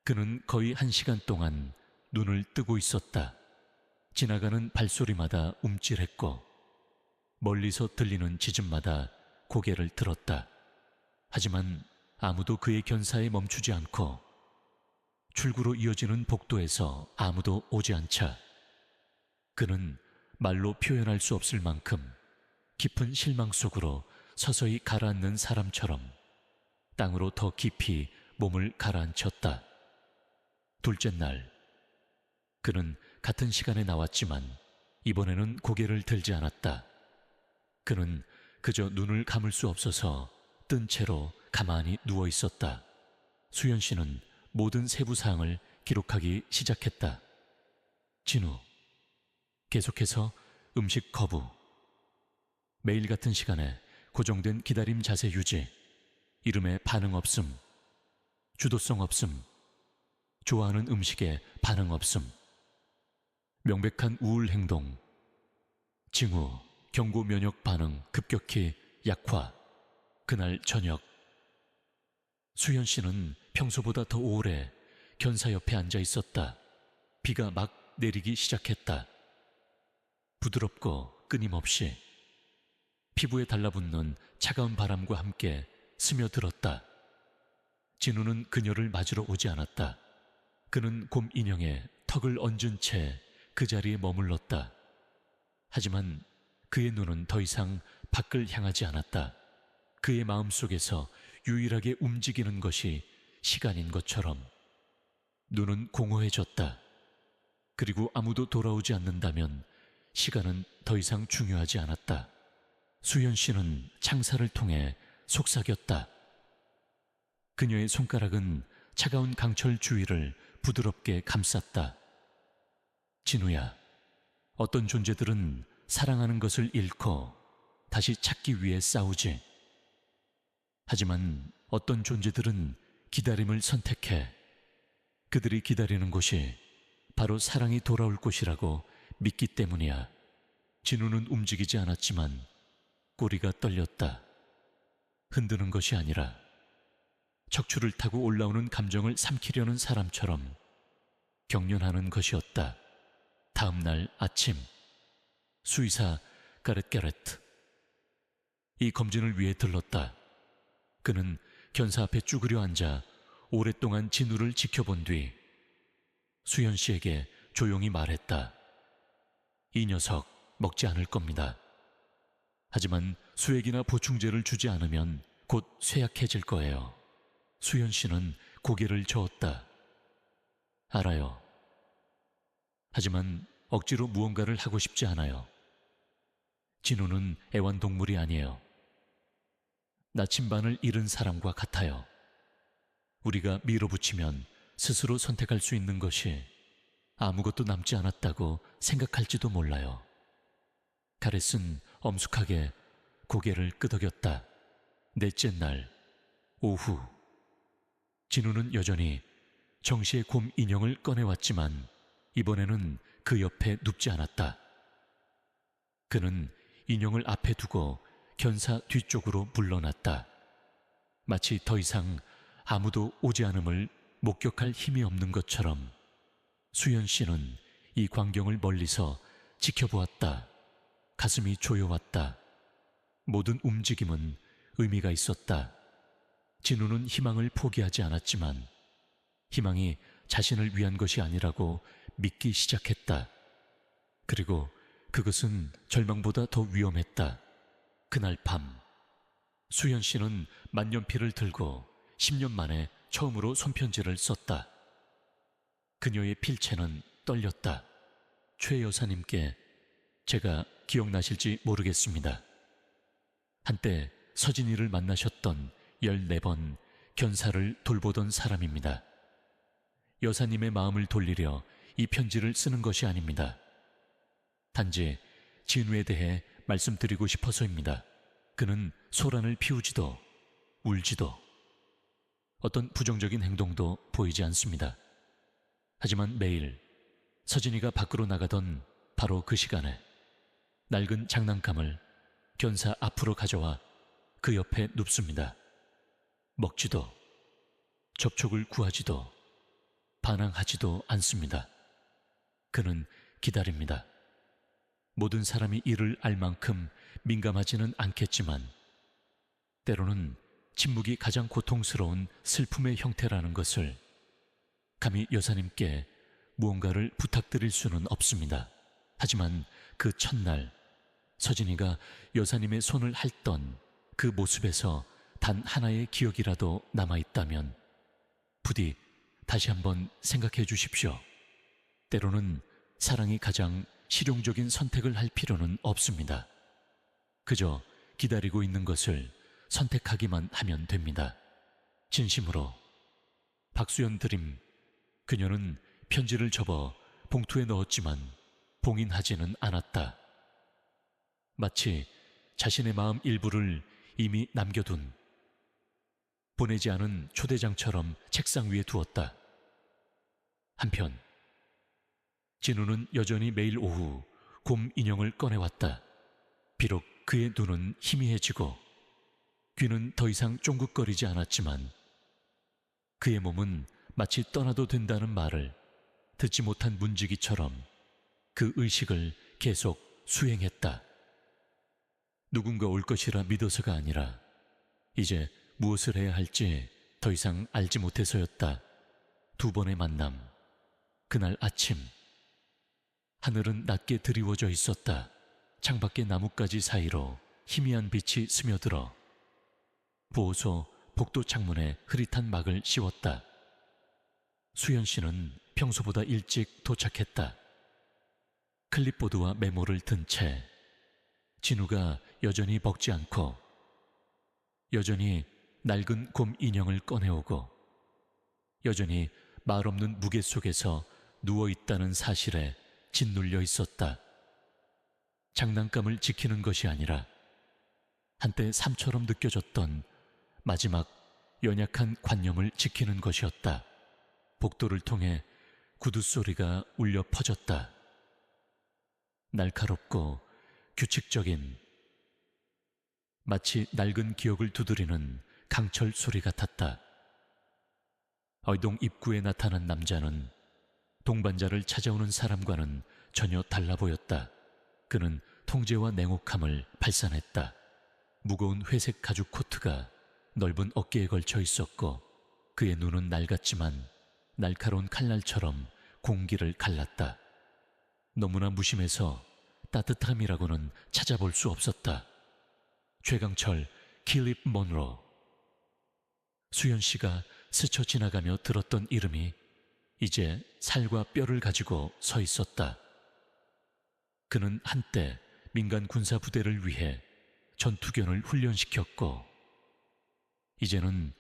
그는 거의 1시간 동안 눈을 뜨고 있었다. 지나가는 발소리마다 움찔했고 멀리서 들리는 지짐마다 고개를 들었다. 하지만 아무도 그의 견사에 멈추지 않고 출구로 이어지는 복도에서 아무도 오지 않자 그는 말로 표현할 수 없을 만큼 깊은 실망 속으로 서서히 가라앉는 사람처럼 땅으로 더 깊이 몸을 가라앉혔다. 둘째 날, 그는 같은 시간에 나왔지만 이번에는 고개를 들지 않았다. 그는 그저 눈을 감을 수 없어서 뜬 채로 가만히 누워 있었다. 수연 씨는 모든 세부 사항을 기록하기 시작했다. 진우, 계속해서 음식 거부, 매일 같은 시간에 고정된 기다림 자세 유지, 이름에 반응 없음, 주도성 없음, 좋아하는 음식에 반응 없음, 명백한 우울 행동, 징후, 경고 면역 반응 급격히 약화. 그날 저녁, 수연 씨는 평소보다 더 오래 견사 옆에 앉아 있었다. 비가 막 내리기 시작했다. 부드럽고 끊임없이 피부에 달라붙는 차가운 바람과 함께 스며들었다. 진우는 그녀를 맞으러 오지 않았다. 그는 곰 인형에 턱을 얹은 채 그 자리에 머물렀다. 하지만 그의 눈은 더 이상 밖을 향하지 않았다. 그의 마음속에서 유일하게 움직이는 것이 시간인 것처럼 눈은 공허해졌다. 그리고 아무도 돌아오지 않는다면 시간은 더 이상 중요하지 않았다. 수연 씨는 창살을 통해 속삭였다. 그녀의 손가락은 차가운 강철 주위를 부드럽게 감쌌다. 진우야, 어떤 존재들은 사랑하는 것을 잃고 다시 찾기 위해 싸우지. 하지만 어떤 존재들은 기다림을 선택해. 그들이 기다리는 곳이 바로 사랑이 돌아올 곳이라고 믿기 때문이야. 진우는 움직이지 않았지만 꼬리가 떨렸다. 흔드는 것이 아니라 척추를 타고 올라오는 감정을 삼키려는 사람처럼 경련하는 것이었다. 다음 날 아침, 수의사 가렛 이 검진을 위해 들렀다. 그는 견사 앞에 쭈그려 앉아 오랫동안 진우를 지켜본 뒤 수연 씨에게 조용히 말했다. 이 녀석 먹지 않을 겁니다. 하지만 수액이나 보충제를 주지 않으면 곧 쇠약해질 거예요. 수연 씨는 고개를 저었다. 알아요. 하지만 억지로 무언가를 하고 싶지 않아요. 진우는 애완동물이 아니에요. 나침반을 잃은 사람과 같아요. 우리가 밀어붙이면 스스로 선택할 수 있는 것이 아무것도 남지 않았다고 생각할지도 몰라요. 가렛은 엄숙하게 고개를 끄덕였다. 넷째 날 오후, 진우는 여전히 정시의 곰 인형을 꺼내왔지만 이번에는 그 옆에 눕지 않았다. 그는 인형을 앞에 두고 견사 뒤쪽으로 물러났다. 마치 더 이상 아무도 오지 않음을 목격할 힘이 없는 것처럼 수연 씨는 이 광경을 멀리서 지켜보았다. 가슴이 조여왔다. 모든 움직임은 의미가 있었다. 진우는 희망을 포기하지 않았지만 희망이 자신을 위한 것이 아니라고 믿기 시작했다. 그리고 그것은 절망보다 더 위험했다. 그날 밤, 수연 씨는 만년필을 들고 10년 만에 처음으로 손편지를 썼다. 그녀의 필체는 떨렸다. 최 여사님께 제가 기억나실지 모르겠습니다. 한때 서진이를 만나셨던 14번 견사를 돌보던 사람입니다. 여사님의 마음을 돌리려 이 편지를 쓰는 것이 아닙니다. 단지 진우에 대해 말씀드리고 싶어서입니다. 그는 소란을 피우지도 울지도 어떤 부정적인 행동도 보이지 않습니다. 하지만 매일 서진이가 밖으로 나가던 바로 그 시간에 낡은 장난감을 견사 앞으로 가져와 그 옆에 눕습니다. 먹지도 접촉을 구하지도 반항하지도 않습니다. 그는 기다립니다. 모든 사람이 이를 알 만큼 민감하지는 않겠지만 때로는 침묵이 가장 고통스러운 슬픔의 형태라는 것을 감히 여사님께 무언가를 부탁드릴 수는 없습니다. 하지만 그 첫날 서진이가 여사님의 손을 핥던 그 모습에서 단 하나의 기억이라도 남아있다면 부디 다시 한번 생각해 주십시오. 때로는 사랑이 가장 실용적인 선택을 할 필요는 없습니다. 그저 기다리고 있는 것을 선택하기만 하면 됩니다. 진심으로. 박수연 드림. 그녀는 편지를 접어 봉투에 넣었지만 봉인하지는 않았다. 마치 자신의 마음 일부를 이미 남겨둔, 보내지 않은 초대장처럼 책상 위에 두었다. 한편 진우는 여전히 매일 오후 곰 인형을 꺼내왔다. 비록 그의 눈은 희미해지고 귀는 더 이상 쫑긋거리지 않았지만 그의 몸은 마치 떠나도 된다는 말을 듣지 못한 문지기처럼 그 의식을 계속 수행했다. 누군가 올 것이라 믿어서가 아니라 이제 무엇을 해야 할지 더 이상 알지 못해서였다. 두 번의 만남. 그날 아침 하늘은 낮게 드리워져 있었다. 창밖의 나뭇가지 사이로 희미한 빛이 스며들어 보호소 복도 창문에 흐릿한 막을 씌웠다. 수연 씨는 평소보다 일찍 도착했다. 클립보드와 메모를 든 채 진우가 여전히 먹지 않고 여전히 낡은 곰 인형을 꺼내오고 여전히 말없는 무게 속에서 누워있다는 사실에 짓눌려 있었다. 장난감을 지키는 것이 아니라 한때 삶처럼 느껴졌던 마지막 연약한 관념을 지키는 것이었다. 복도를 통해 구두 소리가 울려 퍼졌다. 날카롭고 규칙적인, 마치 낡은 기억을 두드리는 강철 소리 같았다. 어이동 입구에 나타난 남자는 동반자를 찾아오는 사람과는 전혀 달라 보였다. 그는 통제와 냉혹함을 발산했다. 무거운 회색 가죽 코트가 넓은 어깨에 걸쳐 있었고 그의 눈은 낡았지만 날카로운 칼날처럼 공기를 갈랐다. 너무나 무심해서 따뜻함이라고는 찾아볼 수 없었다. 최강철 킬립 먼로. 수연 씨가 스쳐 지나가며 들었던 이름이 이제 살과 뼈를 가지고 서 있었다. 그는 한때 민간 군사 부대를 위해 전투견을 훈련시켰고 이제는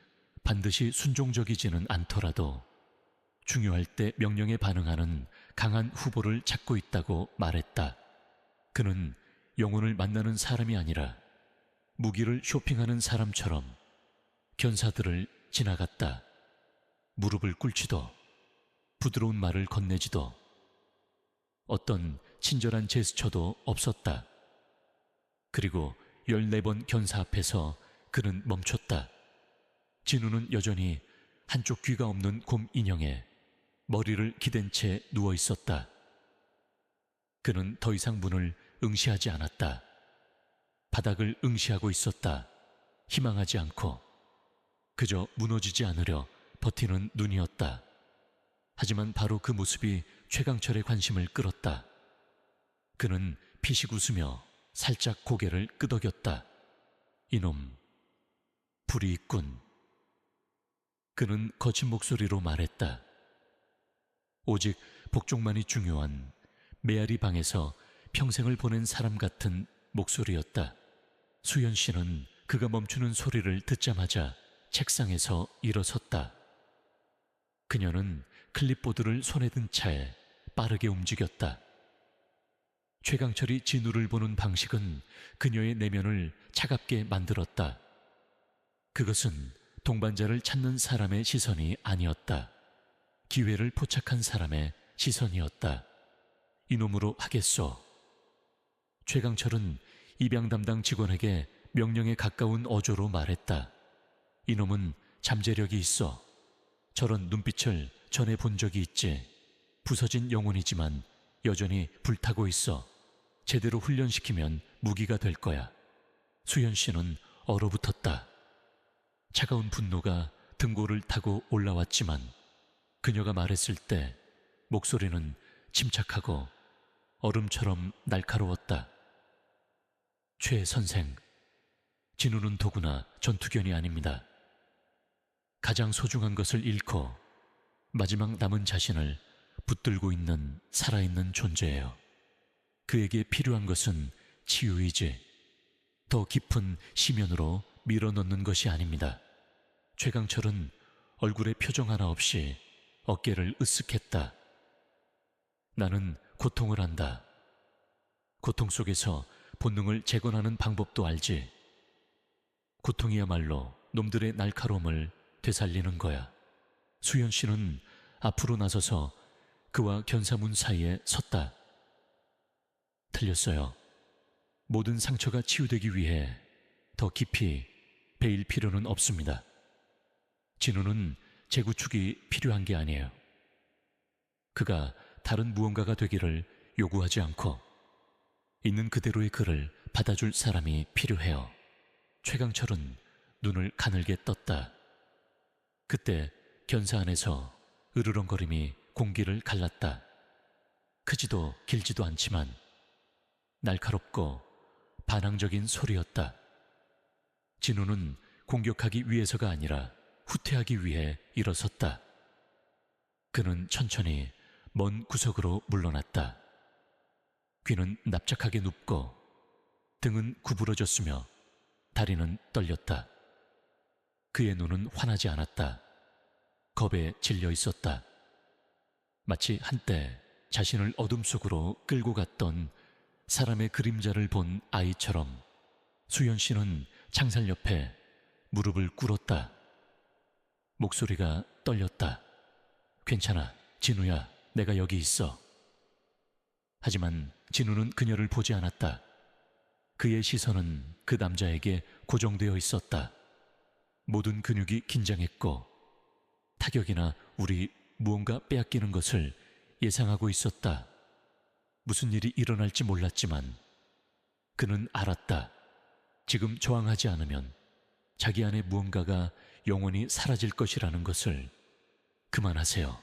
반드시 순종적이지는 않더라도 중요할 때 명령에 반응하는 강한 후보를 찾고 있다고 말했다. 그는 영혼을 만나는 사람이 아니라 무기를 쇼핑하는 사람처럼 견사들을 지나갔다. 무릎을 꿇지도 부드러운 말을 건네지도 어떤 친절한 제스처도 없었다. 그리고 14번 견사 앞에서 그는 멈췄다. 진우는 여전히 한쪽 귀가 없는 곰 인형에 머리를 기댄 채 누워 있었다. 그는 더 이상 문을 응시하지 않았다. 바닥을 응시하고 있었다. 희망하지 않고 그저 무너지지 않으려 버티는 눈이었다. 하지만 바로 그 모습이 최강철의 관심을 끌었다. 그는 피식 웃으며 살짝 고개를 끄덕였다. 이놈, 불이 있군. 그는 거친 목소리로 말했다. 오직 복종만이 중요한 메아리 방에서 평생을 보낸 사람 같은 목소리였다. 수연 씨는 그가 멈추는 소리를 듣자마자 책상에서 일어섰다. 그녀는 클립보드를 손에 든 차에 빠르게 움직였다. 최강철이 진우를 보는 방식은 그녀의 내면을 차갑게 만들었다. 그것은 동반자를 찾는 사람의 시선이 아니었다. 기회를 포착한 사람의 시선이었다. 이놈으로 하겠소. 최강철은 입양 담당 직원에게 명령에 가까운 어조로 말했다. 이놈은 잠재력이 있어. 저런 눈빛을 전에 본 적이 있지. 부서진 영혼이지만 여전히 불타고 있어. 제대로 훈련시키면 무기가 될 거야. 수연 씨는 얼어붙었다. 차가운 분노가 등골을 타고 올라왔지만 그녀가 말했을 때 목소리는 침착하고 얼음처럼 날카로웠다. 최 선생, 진우는 도구나 전투견이 아닙니다. 가장 소중한 것을 잃고 마지막 남은 자신을 붙들고 있는 살아있는 존재예요. 그에게 필요한 것은 치유이지 더 깊은 심연으로 밀어넣는 것이 아닙니다. 최강철은 얼굴에 표정 하나 없이 어깨를 으쓱했다. 나는 고통을 안다. 고통 속에서 본능을 재건하는 방법도 알지. 고통이야말로 놈들의 날카로움을 되살리는 거야. 수연 씨는 앞으로 나서서 그와 견사문 사이에 섰다. 틀렸어요. 모든 상처가 치유되기 위해 더 깊이 베일 필요는 없습니다. 진우는 재구축이 필요한 게 아니에요. 그가 다른 무언가가 되기를 요구하지 않고 있는 그대로의 그를 받아줄 사람이 필요해요. 최강철은 눈을 가늘게 떴다. 그때 견사 안에서 으르렁거림이 공기를 갈랐다. 크지도 길지도 않지만 날카롭고 반항적인 소리였다. 진우는 공격하기 위해서가 아니라 후퇴하기 위해 일어섰다. 그는 천천히 먼 구석으로 물러났다. 귀는 납작하게 눕고 등은 구부러졌으며 다리는 떨렸다. 그의 눈은 환하지 않았다. 겁에 질려 있었다. 마치 한때 자신을 어둠 속으로 끌고 갔던 사람의 그림자를 본 아이처럼 수연 씨는 창살 옆에 무릎을 꿇었다. 목소리가 떨렸다. 괜찮아, 진우야, 내가 여기 있어. 하지만 진우는 그녀를 보지 않았다. 그의 시선은 그 남자에게 고정되어 있었다. 모든 근육이 긴장했고 타격이나 우리 무언가 빼앗기는 것을 예상하고 있었다. 무슨 일이 일어날지 몰랐지만 그는 알았다. 지금 저항하지 않으면 자기 안에 무언가가 영원히 사라질 것이라는 것을. 그만하세요.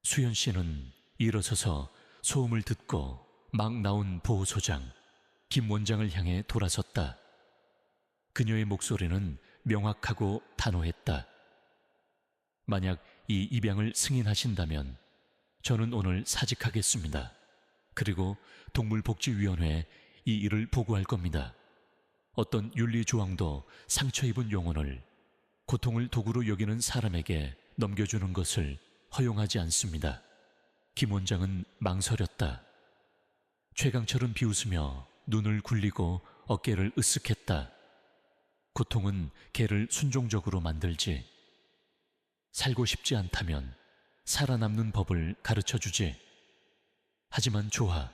수연 씨는 일어서서 소음을 듣고 막 나온 보호소장 김 원장을 향해 돌아섰다. 그녀의 목소리는 명확하고 단호했다. 만약 이 입양을 승인하신다면 저는 오늘 사직하겠습니다. 그리고 동물복지위원회에 이 일을 보고할 겁니다. 어떤 윤리조항도 상처 입은 영혼을 고통을 도구로 여기는 사람에게 넘겨주는 것을 허용하지 않습니다. 김 원장은 망설였다. 최강철은 비웃으며 눈을 굴리고 어깨를 으쓱했다. 고통은 개를 순종적으로 만들지. 살고 싶지 않다면 살아남는 법을 가르쳐주지. 하지만 좋아.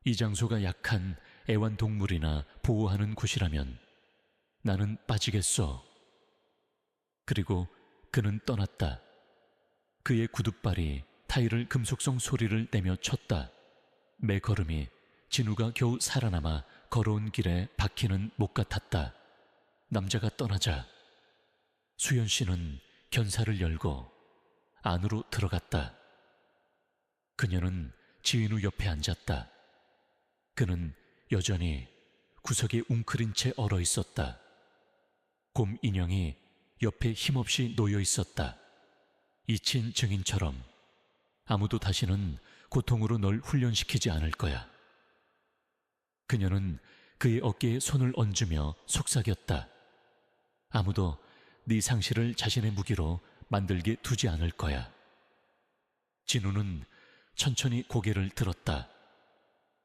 이 장소가 약한 애완동물이나 보호하는 곳이라면 나는 빠지겠어. 그리고 그는 떠났다. 그의 구둣발이 타일을 금속성 소리를 내며 쳤다. 매 걸음이 진우가 겨우 살아남아 걸어온 길에 박히는 목 같았다. 남자가 떠나자 수연 씨는 견사를 열고 안으로 들어갔다. 그녀는 지인우 옆에 앉았다. 그는 여전히 구석에 웅크린 채 얼어 있었다. 곰 인형이 옆에 힘없이 놓여 있었다. 잊힌 증인처럼. 아무도 다시는 고통으로 널 훈련시키지 않을 거야. 그녀는 그의 어깨에 손을 얹으며 속삭였다. 아무도 네 상실을 자신의 무기로 만들게 두지 않을 거야. 진우는 천천히 고개를 들었다.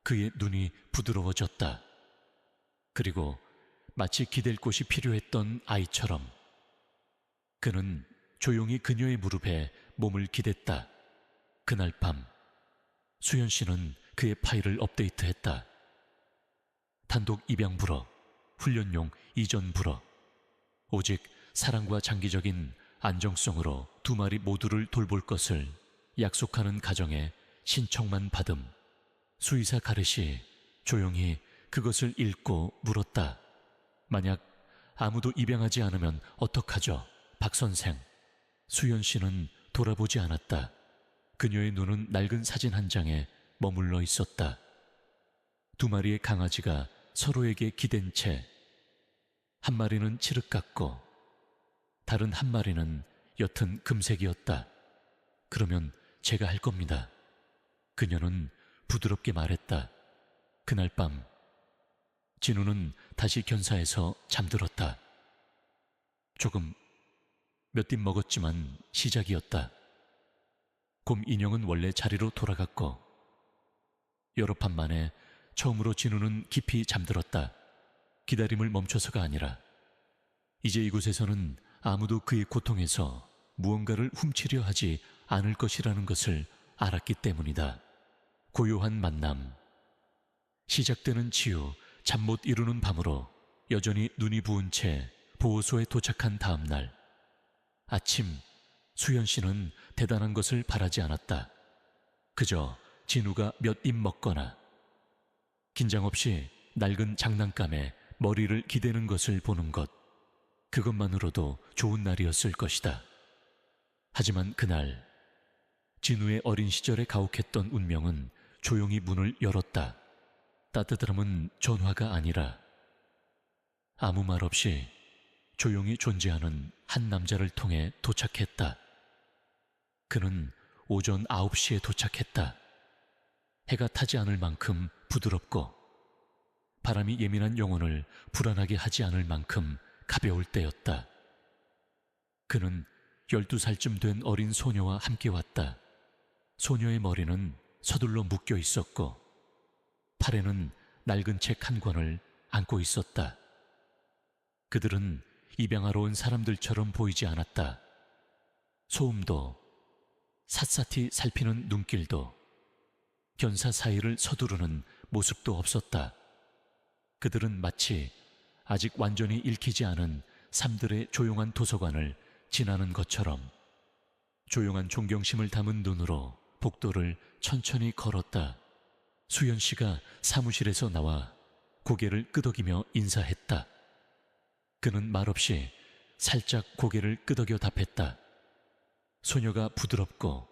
그의 눈이 부드러워졌다. 그리고 마치 기댈 곳이 필요했던 아이처럼 그는 조용히 그녀의 무릎에 몸을 기댔다. 그날 밤 수연 씨는 그의 파일을 업데이트했다. 단독 입양 불어, 훈련용 이전 불어. 오직 사랑과 장기적인 안정성으로 두 마리 모두를 돌볼 것을 약속하는 가정에 신청만 받음. 수의사 가르시 조용히 그것을 읽고 물었다. 만약 아무도 입양하지 않으면 어떡하죠, 박 선생? 수연 씨는 돌아보지 않았다. 그녀의 눈은 낡은 사진 한 장에 머물러 있었다. 두 마리의 강아지가 서로에게 기댄 채 한 마리는 칠흑 같고 다른 한 마리는 옅은 금색이었다. 그러면 제가 할 겁니다. 그녀는 부드럽게 말했다. 그날 밤 진우는 다시 견사에서 잠들었다. 조금 몇 입 먹었지만 시작이었다. 곰 인형은 원래 자리로 돌아갔고 여러 판 만에 처음으로 진우는 깊이 잠들었다. 기다림을 멈춰서가 아니라 이제 이곳에서는 아무도 그의 고통에서 무언가를 훔치려 하지 않을 것이라는 것을 알았기 때문이다. 고요한 만남. 시작되는 치유, 잠 못 이루는 밤으로 여전히 눈이 부은 채 보호소에 도착한 다음 날 아침, 수연 씨는 대단한 것을 바라지 않았다. 그저 진우가 몇 입 먹거나 긴장 없이 낡은 장난감에 머리를 기대는 것을 보는 것, 그것만으로도 좋은 날이었을 것이다. 하지만 그날 진우의 어린 시절에 가혹했던 운명은 조용히 문을 열었다. 따뜻함은 전화가 아니라 아무 말 없이 조용히 존재하는 한 남자를 통해 도착했다. 그는 오전 9시에 도착했다. 해가 타지 않을 만큼 부드럽고 바람이 예민한 영혼을 불안하게 하지 않을 만큼 가벼울 때였다. 그는 12살쯤 된 어린 소녀와 함께 왔다. 소녀의 머리는 서둘러 묶여 있었고 팔에는 낡은 책 한 권을 안고 있었다. 그들은 입양하러 온 사람들처럼 보이지 않았다. 소음도, 샅샅이 살피는 눈길도, 견사 사이를 서두르는 모습도 없었다. 그들은 마치 아직 완전히 읽히지 않은 삶들의 조용한 도서관을 지나는 것처럼 조용한 존경심을 담은 눈으로 복도를 천천히 걸었다. 수연 씨가 사무실에서 나와 고개를 끄덕이며 인사했다. 그는 말없이 살짝 고개를 끄덕여 답했다. 소녀가 부드럽고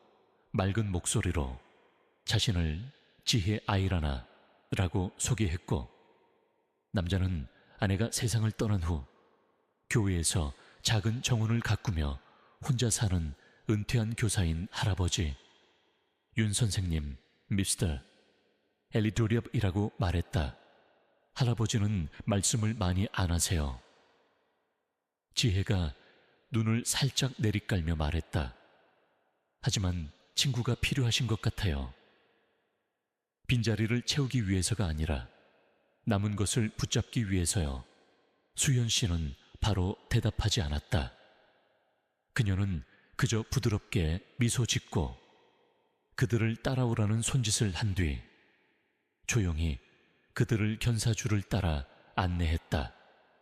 맑은 목소리로 자신을 지혜 아이라나 라고 소개했고 남자는 아내가 세상을 떠난 후 교회에서 작은 정원을 가꾸며 혼자 사는 은퇴한 교사인 할아버지 윤 선생님, 미스터 엘리도리업이라고 말했다. 할아버지는 말씀을 많이 안 하세요. 지혜가 눈을 살짝 내리깔며 말했다. 하지만 친구가 필요하신 것 같아요. 빈자리를 채우기 위해서가 아니라 남은 것을 붙잡기 위해서요. 수연 씨는 바로 대답하지 않았다. 그녀는 그저 부드럽게 미소 짓고 그들을 따라오라는 손짓을 한 뒤 조용히 그들을 견사줄을 따라 안내했다.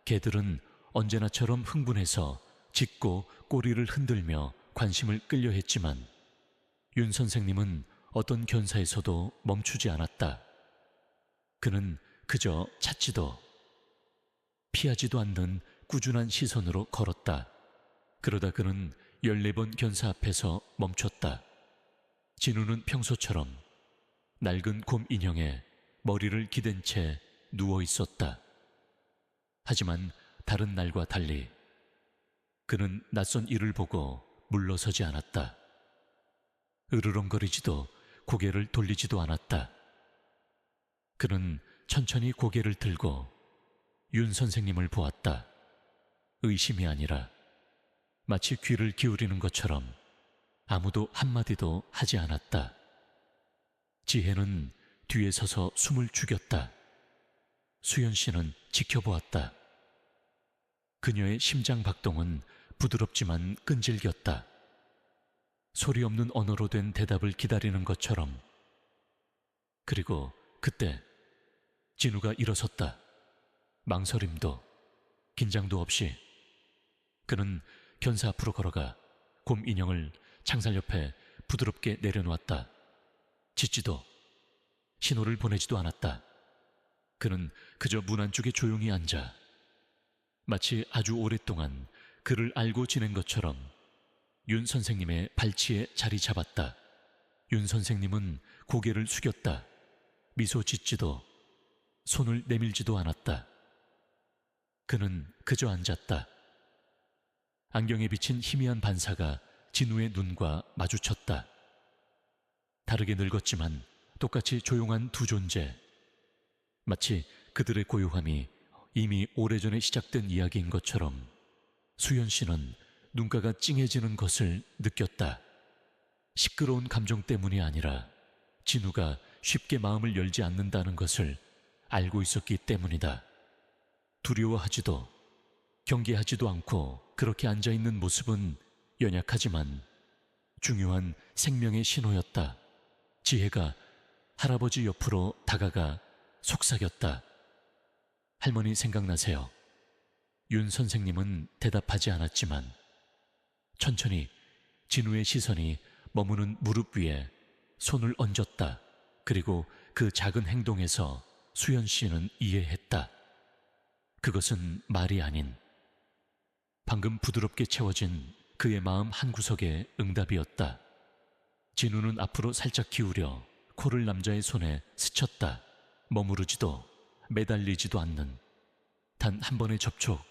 개들은 언제나처럼 흥분해서 짖고 꼬리를 흔들며 관심을 끌려 했지만 윤 선생님은 어떤 견사에서도 멈추지 않았다. 그는 그저 찾지도 피하지도 않는 꾸준한 시선으로 걸었다. 그러다 그는 14번 견사 앞에서 멈췄다. 진우는 평소처럼 낡은 곰 인형에 머리를 기댄 채 누워 있었다. 하지만 다른 날과 달리 그는 낯선 이를 보고 물러서지 않았다. 으르렁거리지도 고개를 돌리지도 않았다. 그는 천천히 고개를 들고 윤 선생님을 보았다. 의심이 아니라 마치 귀를 기울이는 것처럼 아무도 한마디도 하지 않았다. 지혜는 뒤에 서서 숨을 죽였다. 수연 씨는 지켜보았다. 그녀의 심장 박동은 부드럽지만 끈질겼다. 소리 없는 언어로 된 대답을 기다리는 것처럼. 그리고 그때 진우가 일어섰다. 망설임도 긴장도 없이 그는 견사 앞으로 걸어가 곰 인형을 창살 옆에 부드럽게 내려놓았다. 짖지도 신호를 보내지도 않았다. 그는 그저 문 안쪽에 조용히 앉아 마치 아주 오랫동안 그를 알고 지낸 것처럼 윤 선생님의 발치에 자리 잡았다. 윤 선생님은 고개를 숙였다. 미소 짓지도 손을 내밀지도 않았다. 그는 그저 앉았다. 안경에 비친 희미한 반사가 진우의 눈과 마주쳤다. 다르게 늙었지만 똑같이 조용한 두 존재. 마치 그들의 고요함이 이미 오래전에 시작된 이야기인 것처럼 수연 씨는 눈가가 찡해지는 것을 느꼈다. 시끄러운 감정 때문이 아니라 진우가 쉽게 마음을 열지 않는다는 것을 알고 있었기 때문이다. 두려워하지도 경계하지도 않고 그렇게 앉아있는 모습은 연약하지만 중요한 생명의 신호였다. 지혜가 할아버지 옆으로 다가가 속삭였다. 할머니 생각나세요? 윤 선생님은 대답하지 않았지만 천천히 진우의 시선이 머무는 무릎 위에 손을 얹었다. 그리고 그 작은 행동에서 수연 씨는 이해했다. 그것은 말이 아닌 방금 부드럽게 채워진 그의 마음 한구석의 응답이었다. 진우는 앞으로 살짝 기울여 코를 남자의 손에 스쳤다. 머무르지도 매달리지도 않는 단 한 번의 접촉,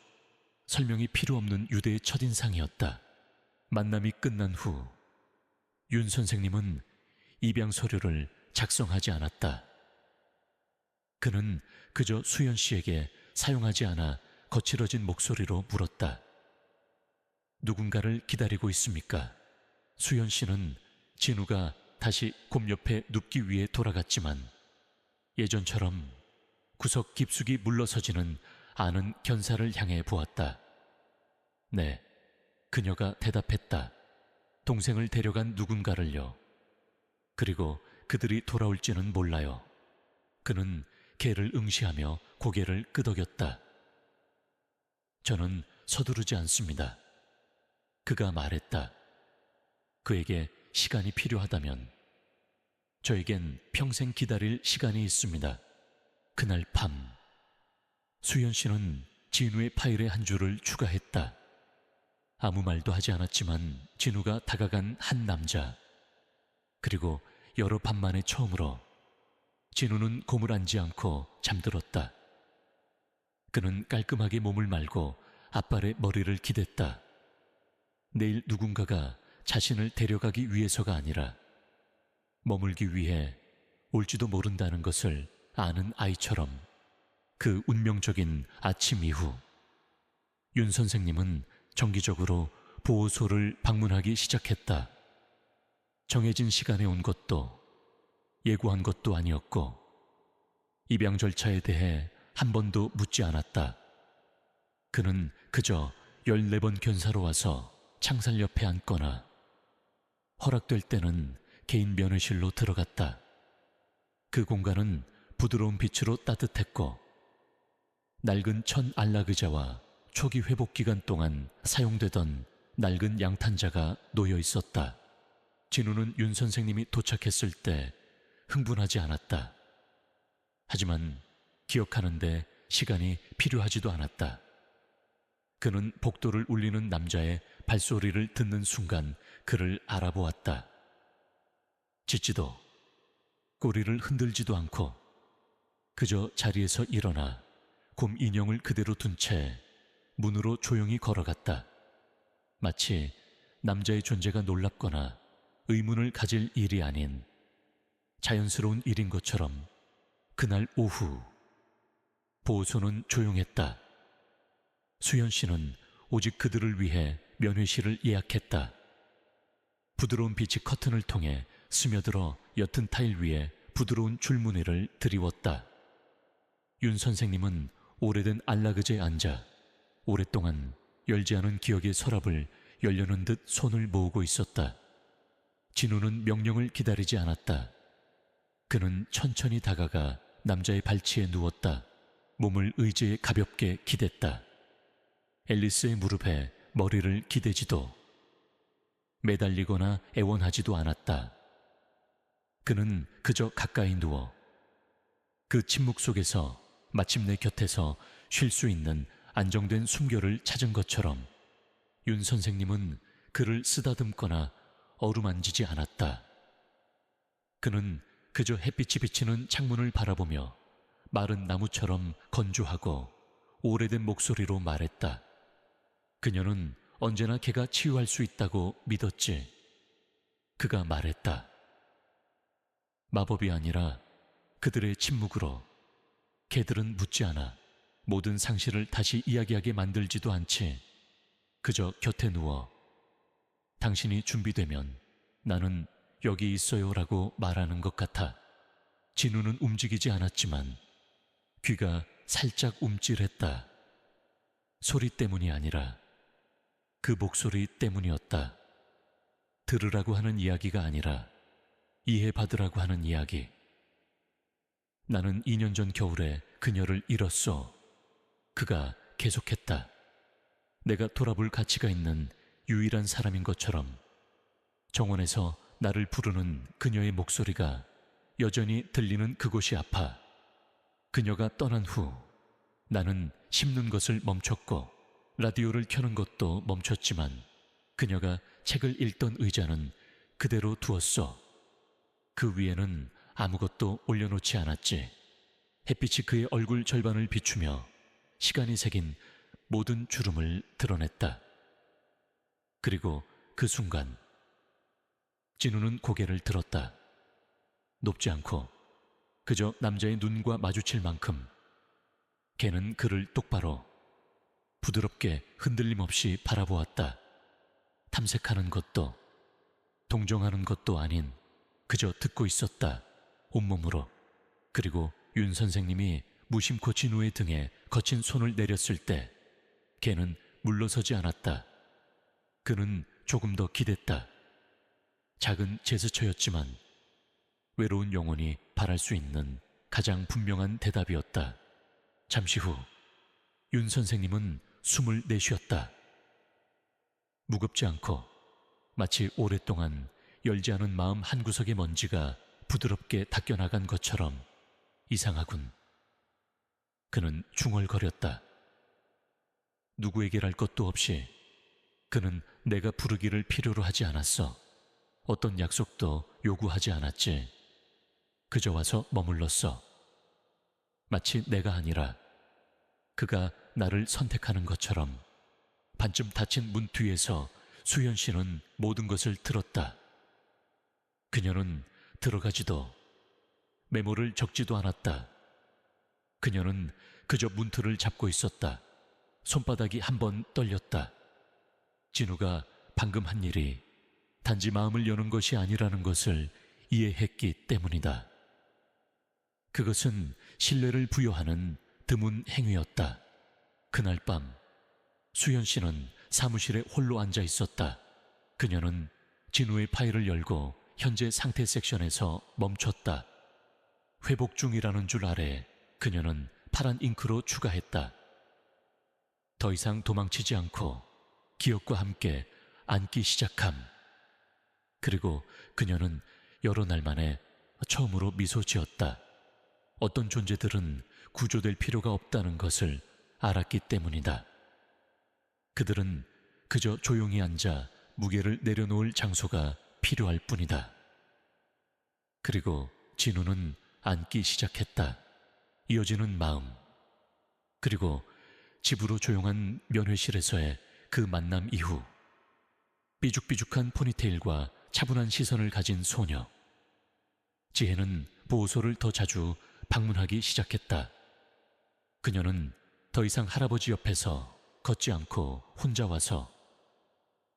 설명이 필요 없는 유대의 첫인상이었다. 만남이 끝난 후 윤 선생님은 입양 서류를 작성하지 않았다. 그는 그저 수연 씨에게 사용하지 않아 거칠어진 목소리로 물었다. 누군가를 기다리고 있습니까? 수연 씨는 진우가 다시 곰 옆에 눕기 위해 돌아갔지만 예전처럼 구석 깊숙이 물러서지는 않은 견사를 향해 보았다. 네, 그녀가 대답했다. 동생을 데려간 누군가를요. 그리고 그들이 돌아올지는 몰라요. 그는 걔를 응시하며 고개를 끄덕였다. 저는 서두르지 않습니다. 그가 말했다. 그에게 시간이 필요하다면 저에겐 평생 기다릴 시간이 있습니다. 그날 밤 수연 씨는 진우의 파일에 한 줄을 추가했다. 아무 말도 하지 않았지만 진우가 다가간 한 남자. 그리고 여러 밤 만에 처음으로 진우는 곰을 앉지 않고 잠들었다. 그는 깔끔하게 몸을 말고 앞발에 머리를 기댔다. 내일 누군가가 자신을 데려가기 위해서가 아니라 머물기 위해 올지도 모른다는 것을 아는 아이처럼 그 운명적인 아침 이후 윤 선생님은 정기적으로 보호소를 방문하기 시작했다. 정해진 시간에 온 것도 예고한 것도 아니었고 입양 절차에 대해 한 번도 묻지 않았다. 그는 그저 14번 견사로 와서 창살 옆에 앉거나 허락될 때는 개인 면회실로 들어갔다. 그 공간은 부드러운 빛으로 따뜻했고 낡은 천 안락 의자와 초기 회복 기간 동안 사용되던 낡은 양탄자가 놓여 있었다. 진우는 윤 선생님이 도착했을 때 흥분하지 않았다. 하지만 기억하는데 시간이 필요하지도 않았다. 그는 복도를 울리는 남자의 발소리를 듣는 순간 그를 알아보았다. 짖지도 꼬리를 흔들지도 않고 그저 자리에서 일어나 곰 인형을 그대로 둔 채 문으로 조용히 걸어갔다. 마치 남자의 존재가 놀랍거나 의문을 가질 일이 아닌 자연스러운 일인 것처럼 그날 오후 보호소는 조용했다. 수연 씨는 오직 그들을 위해 면회실을 예약했다. 부드러운 빛이 커튼을 통해 스며들어 옅은 타일 위에 부드러운 줄무늬를 드리웠다. 윤 선생님은 오래된 안락 의자에 앉아 오랫동안 열지 않은 기억의 서랍을 열려는 듯 손을 모으고 있었다. 진우는 명령을 기다리지 않았다. 그는 천천히 다가가 남자의 발치에 누웠다. 몸을 의자에 가볍게 기댔다. 앨리스의 무릎에 머리를 기대지도 매달리거나 애원하지도 않았다. 그는 그저 가까이 누워 그 침묵 속에서 마침내 곁에서 쉴 수 있는 안정된 숨결을 찾은 것처럼 윤 선생님은 그를 쓰다듬거나 어루만지지 않았다. 그는 그저 햇빛이 비치는 창문을 바라보며 마른 나무처럼 건조하고 오래된 목소리로 말했다. 그녀는 언제나 걔가 치유할 수 있다고 믿었지. 그가 말했다. 마법이 아니라 그들의 침묵으로 개들은 묻지 않아 모든 상실을 다시 이야기하게 만들지도 않지. 그저 곁에 누워 당신이 준비되면 나는 여기 있어요 라고 말하는 것 같아. 진우는 움직이지 않았지만 귀가 살짝 움찔했다. 소리 때문이 아니라 그 목소리 때문이었다. 들으라고 하는 이야기가 아니라 이해받으라고 하는 이야기. 나는 2년 전 겨울에 그녀를 잃었어. 그가 계속했다. 내가 돌아볼 가치가 있는 유일한 사람인 것처럼 정원에서 나를 부르는 그녀의 목소리가 여전히 들리는 그곳이 아파. 그녀가 떠난 후 나는 씹는 것을 멈췄고 라디오를 켜는 것도 멈췄지만 그녀가 책을 읽던 의자는 그대로 두었어. 그 위에는 아무것도 올려놓지 않았지. 햇빛이 그의 얼굴 절반을 비추며 시간이 새긴 모든 주름을 드러냈다. 그리고 그 순간 진우는 고개를 들었다. 높지 않고 그저 남자의 눈과 마주칠 만큼. 걔는 그를 똑바로 부드럽게 흔들림 없이 바라보았다. 탐색하는 것도 동정하는 것도 아닌 그저 듣고 있었다. 온몸으로. 그리고 윤 선생님이 무심코 진우의 등에 거친 손을 내렸을 때 걔는 물러서지 않았다. 그는 조금 더 기댔다. 작은 제스처였지만 외로운 영혼이 바랄 수 있는 가장 분명한 대답이었다. 잠시 후 윤 선생님은 숨을 내쉬었다. 무겁지 않고 마치 오랫동안 열지 않은 마음 한구석의 먼지가 부드럽게 닦여나간 것처럼 이상하군. 그는 중얼거렸다. 누구에게랄 것도 없이 그는 내가 부르기를 필요로 하지 않았어. 어떤 약속도 요구하지 않았지. 그저 와서 머물렀어. 마치 내가 아니라 그가 나를 선택하는 것처럼. 반쯤 닫힌 문 뒤에서 수연 씨는 모든 것을 들었다. 그녀는 들어가지도 메모를 적지도 않았다. 그녀는 그저 문틀을 잡고 있었다. 손바닥이 한 번 떨렸다. 진우가 방금 한 일이 단지 마음을 여는 것이 아니라는 것을 이해했기 때문이다. 그것은 신뢰를 부여하는 드문 행위였다. 그날 밤 수연 씨는 사무실에 홀로 앉아 있었다. 그녀는 진우의 파일을 열고 현재 상태 섹션에서 멈췄다. 회복 중이라는 줄 아래 그녀는 파란 잉크로 추가했다. 더 이상 도망치지 않고 기억과 함께 앉기 시작함. 그리고 그녀는 여러 날 만에 처음으로 미소 지었다. 어떤 존재들은 구조될 필요가 없다는 것을 알았기 때문이다. 그들은 그저 조용히 앉아 무게를 내려놓을 장소가 필요할 뿐이다. 그리고 진우는 앉기 시작했다. 이어지는 마음. 그리고 집으로 조용한 면회실에서의 그 만남 이후 삐죽삐죽한 포니테일과 차분한 시선을 가진 소녀. 지혜는 보호소를 더 자주 방문하기 시작했다. 그녀는 더 이상 할아버지 옆에서 걷지 않고 혼자 와서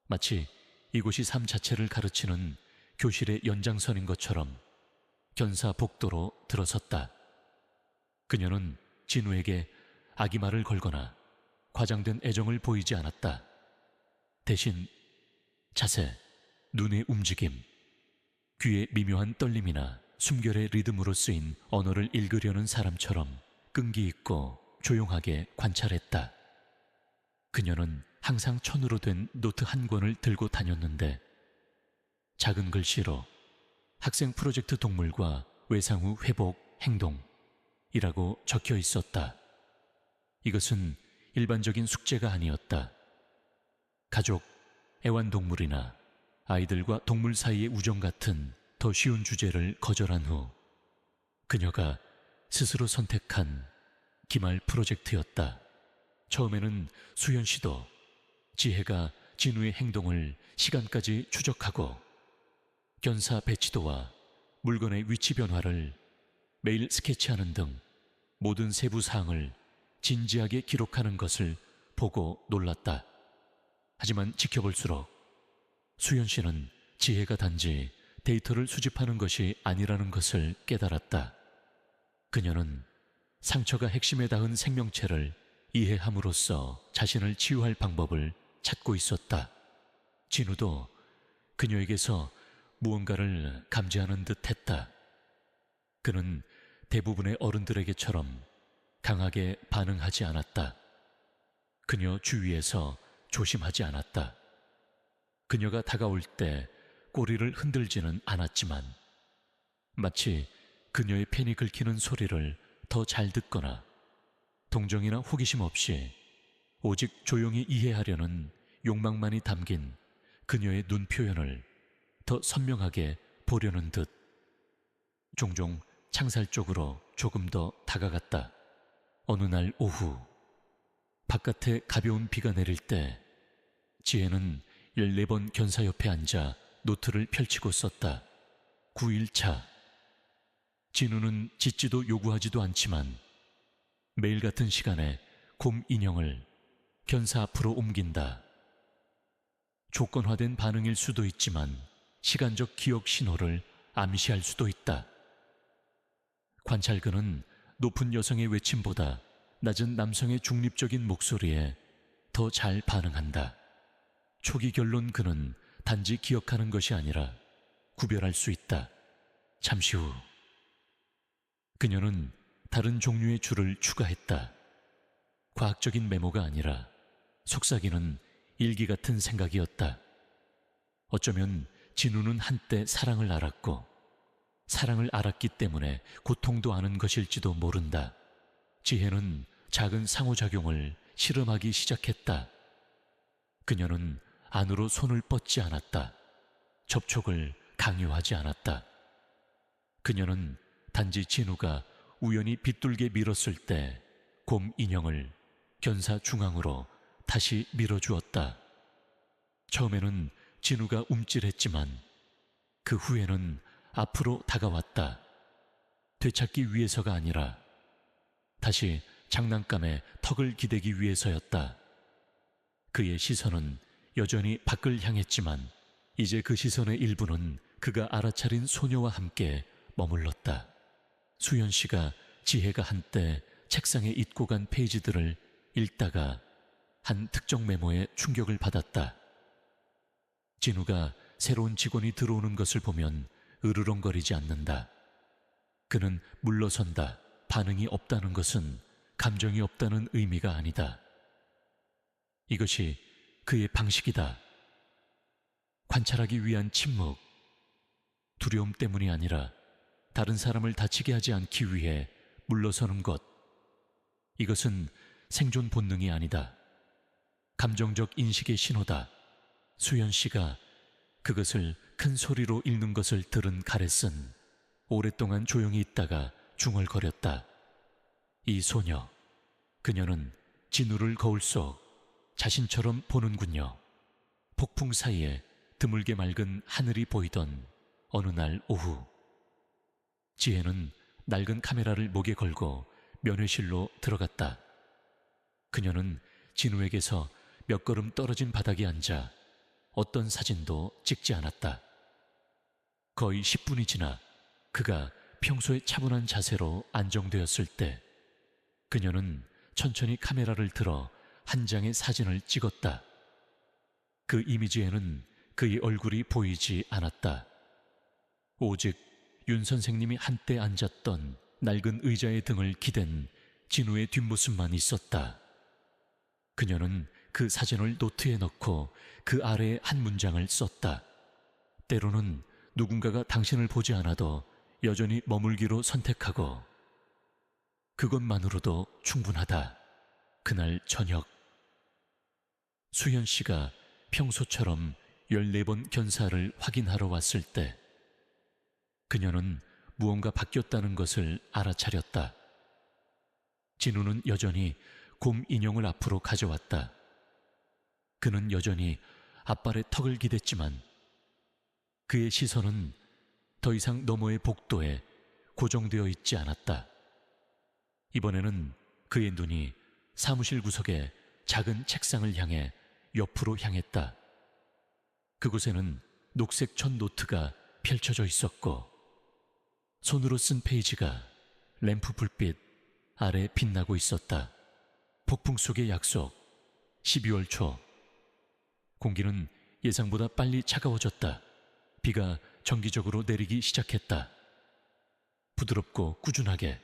마치 이곳이 삶 자체를 가르치는 교실의 연장선인 것처럼 견사복도로 들어섰다. 그녀는 진우에게 아기말을 걸거나 과장된 애정을 보이지 않았다. 대신 자세, 눈의 움직임, 귀의 미묘한 떨림이나 숨결의 리듬으로 쓰인 언어를 읽으려는 사람처럼 끈기 있고 조용하게 관찰했다. 그녀는 항상 천으로 된 노트 한 권을 들고 다녔는데 작은 글씨로 학생 프로젝트 동물과 외상 후 회복, 행동이라고 적혀 있었다. 이것은 일반적인 숙제가 아니었다. 가족, 애완동물이나 아이들과 동물 사이의 우정 같은 더 쉬운 주제를 거절한 후 그녀가 스스로 선택한 기말 프로젝트였다. 처음에는 수연 씨도 지혜가 진우의 행동을 시간까지 추적하고 견사 배치도와 물건의 위치 변화를 매일 스케치하는 등 모든 세부 사항을 진지하게 기록하는 것을 보고 놀랐다. 하지만 지켜볼수록 수연 씨는 지혜가 단지 데이터를 수집하는 것이 아니라는 것을 깨달았다. 그녀는 상처가 핵심에 닿은 생명체를 이해함으로써 자신을 치유할 방법을 찾고 있었다. 진우도 그녀에게서 무언가를 감지하는 듯 했다. 그는 대부분의 어른들에게처럼 강하게 반응하지 않았다. 그녀 주위에서 조심하지 않았다. 그녀가 다가올 때 꼬리를 흔들지는 않았지만 마치 그녀의 펜이 긁히는 소리를 더 잘 듣거나 동정이나 호기심 없이 오직 조용히 이해하려는 욕망만이 담긴 그녀의 눈 표현을 더 선명하게 보려는 듯 종종 창살 쪽으로 조금 더 다가갔다. 어느 날 오후 바깥에 가벼운 비가 내릴 때 지혜는 14번 견사 옆에 앉아 노트를 펼치고 썼다. 9일차. 진우는 짓지도 요구하지도 않지만 매일 같은 시간에 곰 인형을 견사 앞으로 옮긴다. 조건화된 반응일 수도 있지만 시간적 기억 신호를 암시할 수도 있다. 관찰근은 높은 여성의 외침보다 낮은 남성의 중립적인 목소리에 더 잘 반응한다. 초기 결론 그는 단지 기억하는 것이 아니라 구별할 수 있다. 잠시 후 그녀는 다른 종류의 줄을 추가했다. 과학적인 메모가 아니라 속삭이는 일기 같은 생각이었다. 어쩌면 진우는 한때 사랑을 알았고 사랑을 알았기 때문에 고통도 아는 것일지도 모른다. 지혜는 작은 상호작용을 실험하기 시작했다. 그녀는 안으로 손을 뻗지 않았다. 접촉을 강요하지 않았다. 그녀는 단지 진우가 우연히 빗둘게 밀었을 때 곰 인형을 견사 중앙으로 다시 밀어주었다. 처음에는 진우가 움찔했지만 그 후에는 앞으로 다가왔다. 되찾기 위해서가 아니라 다시 장난감에 턱을 기대기 위해서였다. 그의 시선은 여전히 밖을 향했지만 이제 그 시선의 일부는 그가 알아차린 소녀와 함께 머물렀다. 수연 씨가 지혜가 한때 책상에 잊고 간 페이지들을 읽다가 한 특정 메모에 충격을 받았다. 진우가 새로운 직원이 들어오는 것을 보면 으르렁거리지 않는다. 그는 물러선다. 반응이 없다는 것은 감정이 없다는 의미가 아니다. 이것이 그의 방식이다. 관찰하기 위한 침묵. 두려움 때문이 아니라 다른 사람을 다치게 하지 않기 위해 물러서는 것. 이것은 생존 본능이 아니다. 감정적 인식의 신호다. 수연 씨가 그것을 큰 소리로 읽는 것을 들은 가렛은 오랫동안 조용히 있다가 중얼거렸다. 이 소녀, 그녀는 진우를 거울 속 자신처럼 보는군요. 폭풍 사이에 드물게 맑은 하늘이 보이던 어느 날 오후, 지혜는 낡은 카메라를 목에 걸고 면회실로 들어갔다. 그녀는 진우에게서 몇 걸음 떨어진 바닥에 앉아 어떤 사진도 찍지 않았다. 거의 10분이 지나 그가 평소의 차분한 자세로 안정되었을 때 그녀는 천천히 카메라를 들어 한 장의 사진을 찍었다. 그 이미지에는 그의 얼굴이 보이지 않았다. 오직 윤 선생님이 한때 앉았던 낡은 의자의 등을 기댄 진우의 뒷모습만 있었다. 그녀는 그 사진을 노트에 넣고 그 아래에 한 문장을 썼다. 때로는 누군가가 당신을 보지 않아도 여전히 머물기로 선택하고 그것만으로도 충분하다. 그날 저녁 수현 씨가 평소처럼 14번 견사를 확인하러 왔을 때 그녀는 무언가 바뀌었다는 것을 알아차렸다. 진우는 여전히 곰 인형을 앞으로 가져왔다. 그는 여전히 앞발에 턱을 기댔지만 그의 시선은 더 이상 너머의 복도에 고정되어 있지 않았다. 이번에는 그의 눈이 사무실 구석의 작은 책상을 향해 옆으로 향했다. 그곳에는 녹색 천 노트가 펼쳐져 있었고 손으로 쓴 페이지가 램프 불빛 아래 빛나고 있었다. 폭풍 속의 약속 12월 초 공기는 예상보다 빨리 차가워졌다. 비가 정기적으로 내리기 시작했다. 부드럽고 꾸준하게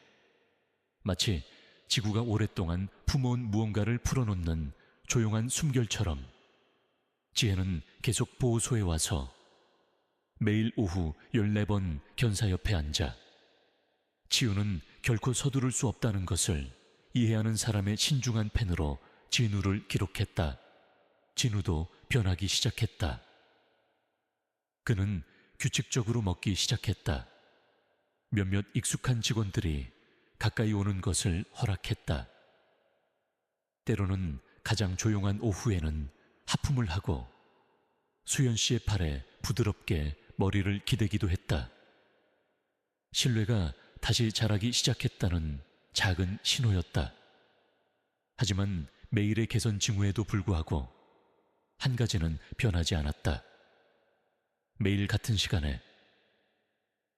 마치 지구가 오랫동안 품어온 무언가를 풀어놓는 조용한 숨결처럼 지혜는 계속 보호소에 와서 매일 오후 14번 견사 옆에 앉아 치유는 결코 서두를 수 없다는 것을 이해하는 사람의 신중한 펜으로 진우를 기록했다. 진우도 변하기 시작했다. 그는 규칙적으로 먹기 시작했다. 몇몇 익숙한 직원들이 가까이 오는 것을 허락했다. 때로는 가장 조용한 오후에는 하품을 하고 수연 씨의 팔에 부드럽게 머리를 기대기도 했다. 신뢰가 다시 자라기 시작했다는 작은 신호였다. 하지만 매일의 개선 징후에도 불구하고 한 가지는 변하지 않았다. 매일 같은 시간에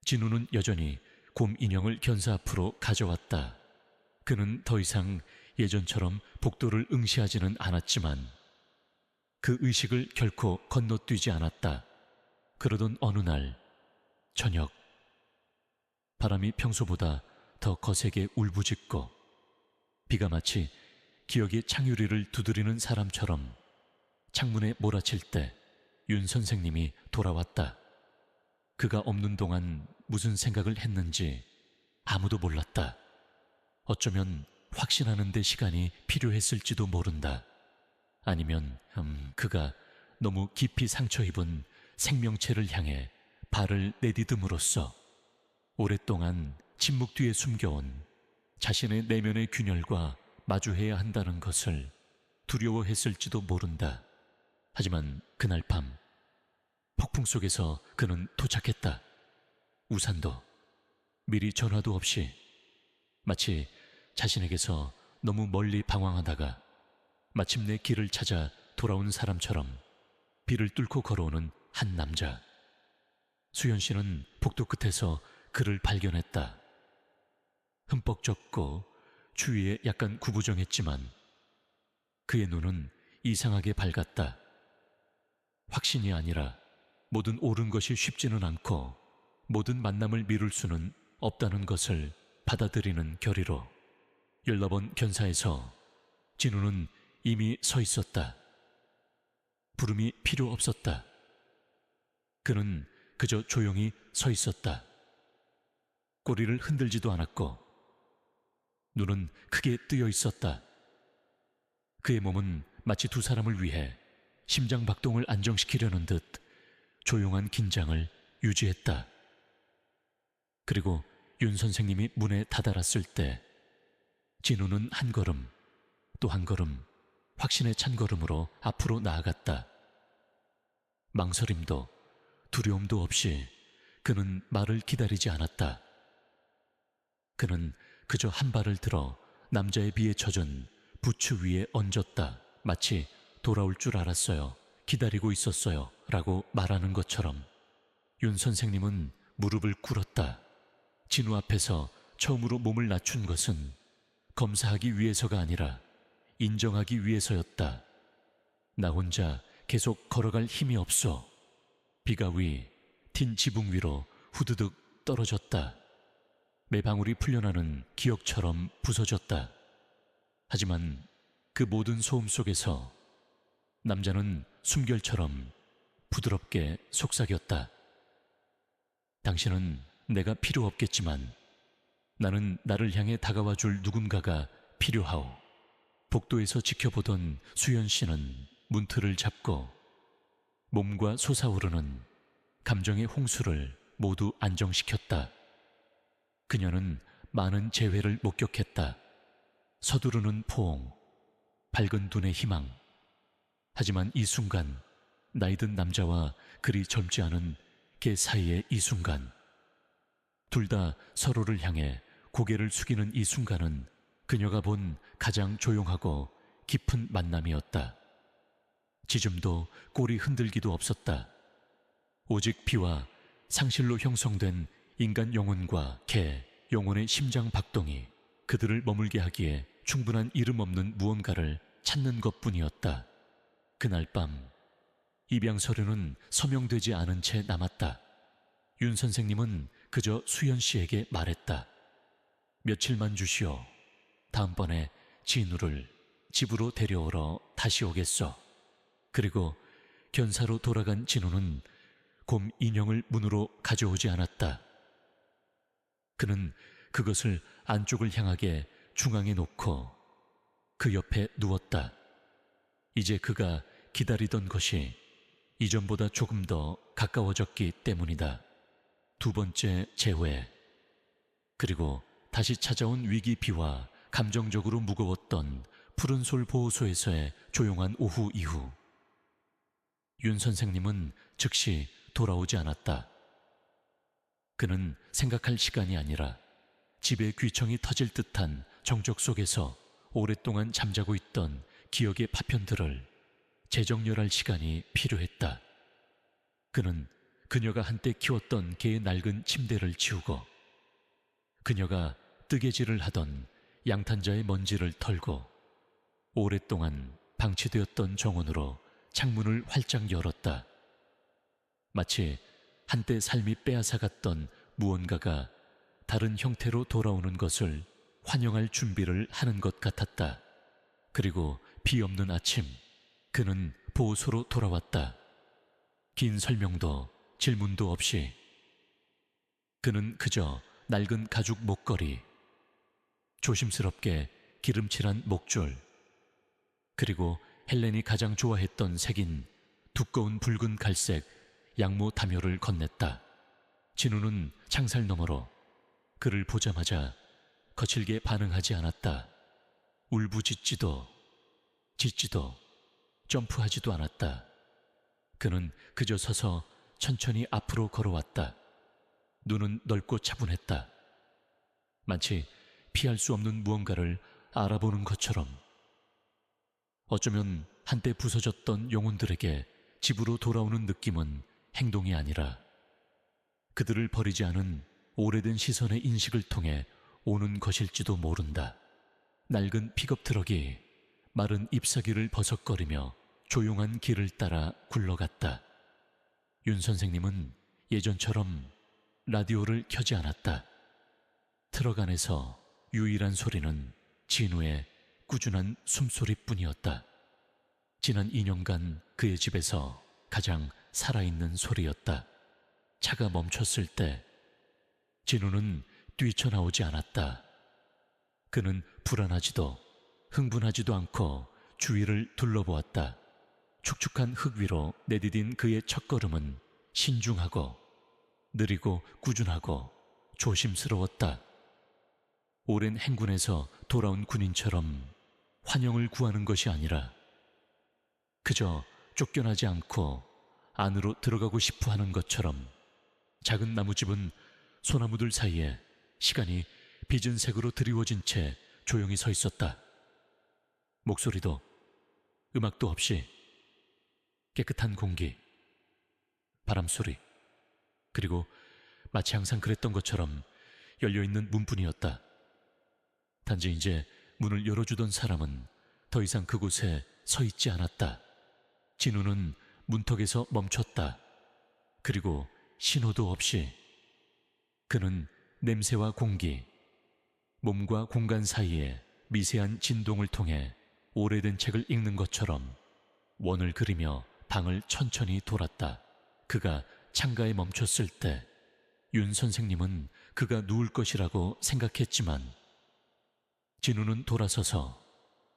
진우는 여전히 곰 인형을 견사 앞으로 가져왔다. 그는 더 이상 예전처럼 복도를 응시하지는 않았지만 그 의식을 결코 건너뛰지 않았다. 그러던 어느 날 저녁 바람이 평소보다 더 거세게 울부짖고 비가 마치 기억의 창유리를 두드리는 사람처럼 창문에 몰아칠 때 윤 선생님이 돌아왔다. 그가 없는 동안 무슨 생각을 했는지 아무도 몰랐다. 어쩌면 확신하는 데 시간이 필요했을지도 모른다. 아니면 그가 너무 깊이 상처 입은 생명체를 향해 발을 내디듬으로써 오랫동안 침묵 뒤에 숨겨온 자신의 내면의 균열과 마주해야 한다는 것을 두려워했을지도 모른다. 하지만 그날 밤 폭풍 속에서 그는 도착했다. 우산도 미리 전화도 없이 마치 자신에게서 너무 멀리 방황하다가 마침내 길을 찾아 돌아온 사람처럼 비를 뚫고 걸어오는 한 남자. 수연 씨는 복도 끝에서 그를 발견했다. 흠뻑 젖고 주위에 약간 구부정했지만 그의 눈은 이상하게 밝았다. 확신이 아니라 모든 옳은 것이 쉽지는 않고 모든 만남을 미룰 수는 없다는 것을 받아들이는 결의로 14번 견사에서 진우는 이미 서 있었다. 부름이 필요 없었다. 그는 그저 조용히 서 있었다. 꼬리를 흔들지도 않았고 눈은 크게 뜨여 있었다. 그의 몸은 마치 두 사람을 위해 심장 박동을 안정시키려는 듯 조용한 긴장을 유지했다. 그리고 윤 선생님이 문에 다다랐을 때 진우는 한 걸음 또 한 걸음 확신에 찬 걸음으로 앞으로 나아갔다. 망설임도 두려움도 없이 그는 말을 기다리지 않았다. 그는 그저 한 발을 들어 남자의 비에 젖은 부츠 위에 얹었다. 마치 돌아올 줄 알았어요. 기다리고 있었어요. 라고 말하는 것처럼 윤 선생님은 무릎을 꿇었다. 진우 앞에서 처음으로 몸을 낮춘 것은 검사하기 위해서가 아니라 인정하기 위해서였다. 나 혼자 계속 걸어갈 힘이 없어. 비가 튄 지붕 위로 후드득 떨어졌다. 매방울이 풀려나는 기억처럼 부서졌다. 하지만 그 모든 소음 속에서 남자는 숨결처럼 부드럽게 속삭였다. 당신은 내가 필요 없겠지만 나는 나를 향해 다가와 줄 누군가가 필요하오. 복도에서 지켜보던 수연 씨는 문틀을 잡고 몸과 솟아오르는 감정의 홍수를 모두 안정시켰다. 그녀는 많은 재회를 목격했다. 서두르는 포옹, 밝은 눈의 희망. 하지만 이 순간, 나이든 남자와 그리 젊지 않은 걔 사이의 이 순간, 둘 다 서로를 향해 고개를 숙이는 이 순간은 그녀가 본 가장 조용하고 깊은 만남이었다. 지즘도 꼬리 흔들기도 없었다. 오직 피와 상실로 형성된 인간 영혼과 개, 영혼의 심장 박동이 그들을 머물게 하기에 충분한 이름 없는 무언가를 찾는 것뿐이었다. 그날 밤 입양 서류는 서명되지 않은 채 남았다. 윤 선생님은 그저 수연 씨에게 말했다. 며칠만 주시오. 다음번에 진우를 집으로 데려오러 다시 오겠소. 그리고 견사로 돌아간 진우는 곰 인형을 문으로 가져오지 않았다. 그는 그것을 안쪽을 향하게 중앙에 놓고 그 옆에 누웠다. 이제 그가 기다리던 것이 이전보다 조금 더 가까워졌기 때문이다. 두 번째 재회, 그리고 다시 찾아온 위기 비와 감정적으로 무거웠던 푸른솔 보호소에서의 조용한 오후 이후 윤 선생님은 즉시 돌아오지 않았다. 그는 생각할 시간이 아니라 집에 귀청이 터질 듯한 정적 속에서 오랫동안 잠자고 있던 기억의 파편들을 재정렬할 시간이 필요했다. 그는 그녀가 한때 키웠던 개의 낡은 침대를 치우고 그녀가 뜨개질을 하던 양탄자의 먼지를 털고 오랫동안 방치되었던 정원으로 창문을 활짝 열었다. 마치 한때 삶이 빼앗아갔던 무언가가 다른 형태로 돌아오는 것을 환영할 준비를 하는 것 같았다. 그리고 비 없는 아침, 그는 보호소로 돌아왔다. 긴 설명도 질문도 없이 그는 그저 낡은 가죽 목걸이, 조심스럽게 기름칠한 목줄, 그리고 헬렌이 가장 좋아했던 색인 두꺼운 붉은 갈색 양모 담요를 건넸다. 진우는 창살 너머로 그를 보자마자 거칠게 반응하지 않았다. 울부짖지도 짖지도 점프하지도 않았다. 그는 그저 서서 천천히 앞으로 걸어왔다. 눈은 넓고 차분했다. 마치 피할 수 없는 무언가를 알아보는 것처럼. 어쩌면 한때 부서졌던 영혼들에게 집으로 돌아오는 느낌은 행동이 아니라 그들을 버리지 않은 오래된 시선의 인식을 통해 오는 것일지도 모른다. 낡은 픽업 트럭이 마른 잎사귀를 버석거리며 조용한 길을 따라 굴러갔다. 윤 선생님은 예전처럼 라디오를 켜지 않았다. 트럭 안에서 유일한 소리는 진우의 꾸준한 숨소리뿐이었다. 지난 2년간 그의 집에서 가장 살아있는 소리였다. 차가 멈췄을 때 진우는 뛰쳐나오지 않았다. 그는 불안하지도 흥분하지도 않고 주위를 둘러보았다. 축축한 흙 위로 내디딘 그의 첫걸음은 신중하고 느리고 꾸준하고 조심스러웠다. 오랜 행군에서 돌아온 군인처럼 환영을 구하는 것이 아니라 그저 쫓겨나지 않고 안으로 들어가고 싶어 하는 것처럼 작은 나무집은 소나무들 사이에 시간이 빚은 색으로 드리워진 채 조용히 서 있었다. 목소리도 음악도 없이 깨끗한 공기, 바람소리, 그리고 마치 항상 그랬던 것처럼 열려있는 문뿐이었다. 단지 이제 문을 열어주던 사람은 더 이상 그곳에 서 있지 않았다. 진우는 문턱에서 멈췄다. 그리고 신호도 없이 그는 냄새와 공기, 몸과 공간 사이에 미세한 진동을 통해 오래된 책을 읽는 것처럼 원을 그리며 방을 천천히 돌았다. 그가 창가에 멈췄을 때 윤 선생님은 그가 누울 것이라고 생각했지만 진우는 돌아서서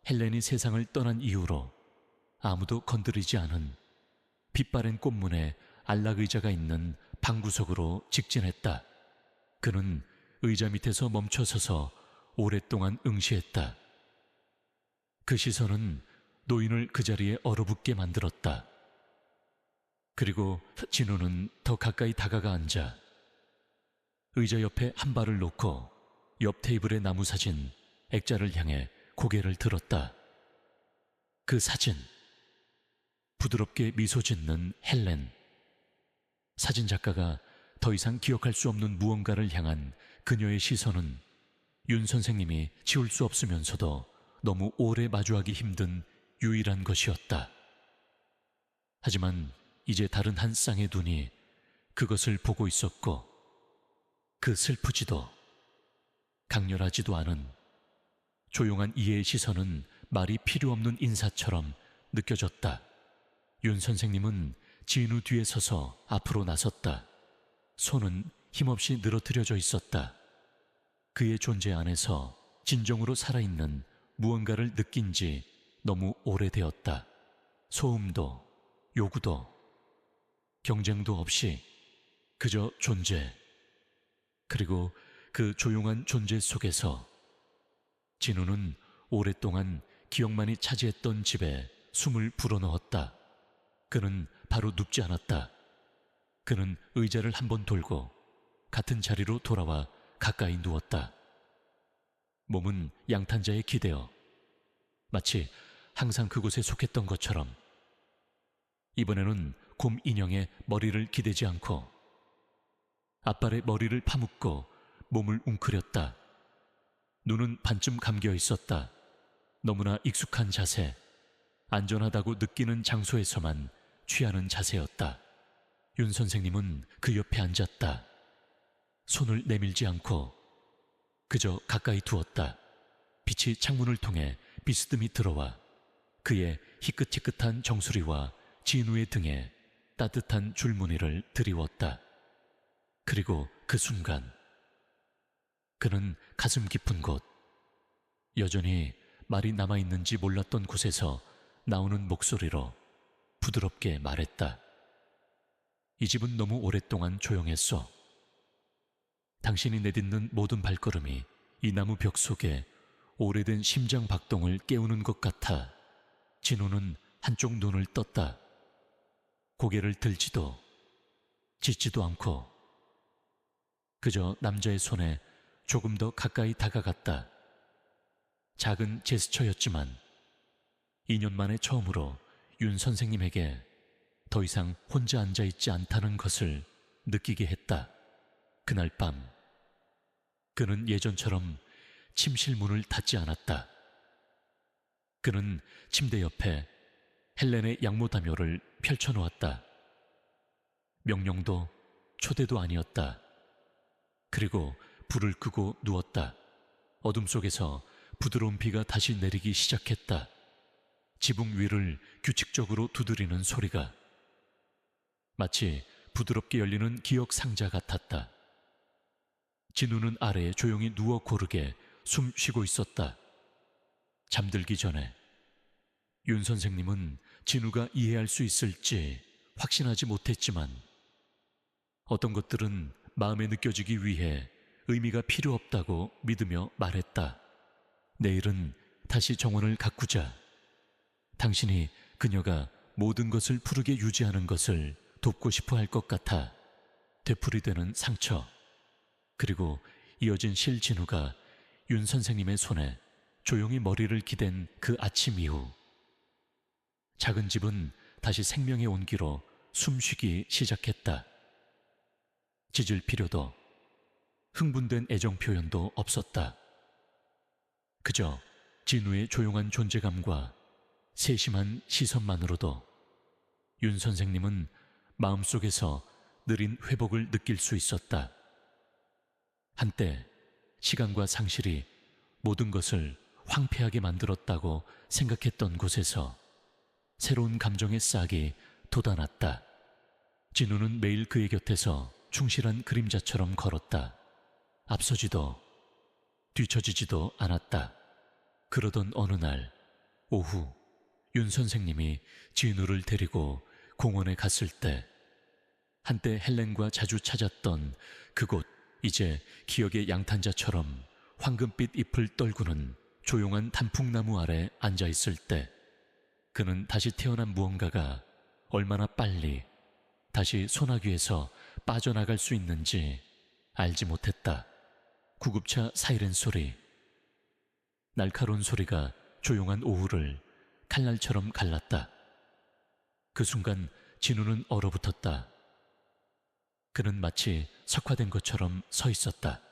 헬렌이 세상을 떠난 이후로 아무도 건드리지 않은 빛바랜 꽃문에 안락의자가 있는 방구석으로 직진했다. 그는 의자 밑에서 멈춰서서 오랫동안 응시했다. 그 시선은 노인을 그 자리에 얼어붙게 만들었다. 그리고 진우는 더 가까이 다가가 앉아 의자 옆에 한 발을 놓고 옆 테이블의 나무 사진 액자를 향해 고개를 들었다. 그 사진, 부드럽게 미소 짓는 헬렌. 사진작가가 더 이상 기억할 수 없는 무언가를 향한 그녀의 시선은 윤 선생님이 지울 수 없으면서도 너무 오래 마주하기 힘든 유일한 것이었다. 하지만 이제 다른 한 쌍의 눈이 그것을 보고 있었고, 그 슬프지도 강렬하지도 않은 조용한 이의 시선은 말이 필요 없는 인사처럼 느껴졌다. 윤 선생님은 진우 뒤에 서서 앞으로 나섰다. 손은 힘없이 늘어뜨려져 있었다. 그의 존재 안에서 진정으로 살아있는 무언가를 느낀 지 너무 오래되었다. 소음도, 요구도, 경쟁도 없이 그저 존재. 그리고 그 조용한 존재 속에서 진우는 오랫동안 기억만이 차지했던 집에 숨을 불어넣었다. 그는 바로 눕지 않았다. 그는 의자를 한번 돌고 같은 자리로 돌아와 가까이 누웠다. 몸은 양탄자에 기대어 마치 항상 그곳에 속했던 것처럼. 이번에는 곰 인형에 머리를 기대지 않고 앞발에 머리를 파묻고 몸을 웅크렸다. 눈은 반쯤 감겨 있었다. 너무나 익숙한 자세, 안전하다고 느끼는 장소에서만 취하는 자세였다. 윤 선생님은 그 옆에 앉았다. 손을 내밀지 않고 그저 가까이 두었다. 빛이 창문을 통해 비스듬히 들어와 그의 희끗희끗한 정수리와 진우의 등에 따뜻한 줄무늬를 드리웠다. 그리고 그 순간 그는 가슴 깊은 곳, 여전히 말이 남아있는지 몰랐던 곳에서 나오는 목소리로 부드럽게 말했다. 이 집은 너무 오랫동안 조용했어. 당신이 내딛는 모든 발걸음이 이 나무 벽 속에 오래된 심장 박동을 깨우는 것 같아. 진우는 한쪽 눈을 떴다. 고개를 들지도 짖지도 않고 그저 남자의 손에 조금 더 가까이 다가갔다. 작은 제스처였지만 2년 만에 처음으로 윤 선생님에게 더 이상 혼자 앉아있지 않다는 것을 느끼게 했다. 그날 밤 그는 예전처럼 침실 문을 닫지 않았다. 그는 침대 옆에 헬렌의 양모담요를 펼쳐놓았다. 명령도 초대도 아니었다. 그리고 불을 끄고 누웠다. 어둠 속에서 부드러운 비가 다시 내리기 시작했다. 지붕 위를 규칙적으로 두드리는 소리가 마치 부드럽게 열리는 기억 상자 같았다. 진우는 아래에 조용히 누워 고르게 숨 쉬고 있었다. 잠들기 전에 윤 선생님은 진우가 이해할 수 있을지 확신하지 못했지만 어떤 것들은 마음에 느껴지기 위해 의미가 필요 없다고 믿으며 말했다. 내일은 다시 정원을 가꾸자. 당신이 그녀가 모든 것을 푸르게 유지하는 것을 돕고 싶어 할 것 같아. 되풀이되는 상처, 그리고 이어진 실진우가 윤 선생님의 손에 조용히 머리를 기댄 그 아침 이후 작은 집은 다시 생명의 온기로 숨쉬기 시작했다. 짖을 필요도 흥분된 애정 표현도 없었다. 그저 진우의 조용한 존재감과 세심한 시선만으로도 윤 선생님은 마음속에서 느린 회복을 느낄 수 있었다. 한때 시간과 상실이 모든 것을 황폐하게 만들었다고 생각했던 곳에서 새로운 감정의 싹이 돋아났다. 진우는 매일 그의 곁에서 충실한 그림자처럼 걸었다. 앞서지도 뒤처지지도 않았다. 그러던 어느 날 오후 윤 선생님이 진우를 데리고 공원에 갔을 때 한때 헬렌과 자주 찾았던 그곳, 이제 기억의 양탄자처럼 황금빛 잎을 떨구는 조용한 단풍나무 아래 앉아있을 때 그는 다시 태어난 무언가가 얼마나 빨리 다시 소나귀에서 빠져나갈 수 있는지 알지 못했다. 구급차 사이렌 소리, 날카로운 소리가 조용한 오후를 칼날처럼 갈랐다. 그 순간 진우는 얼어붙었다. 그는 마치 석화된 것처럼 서 있었다.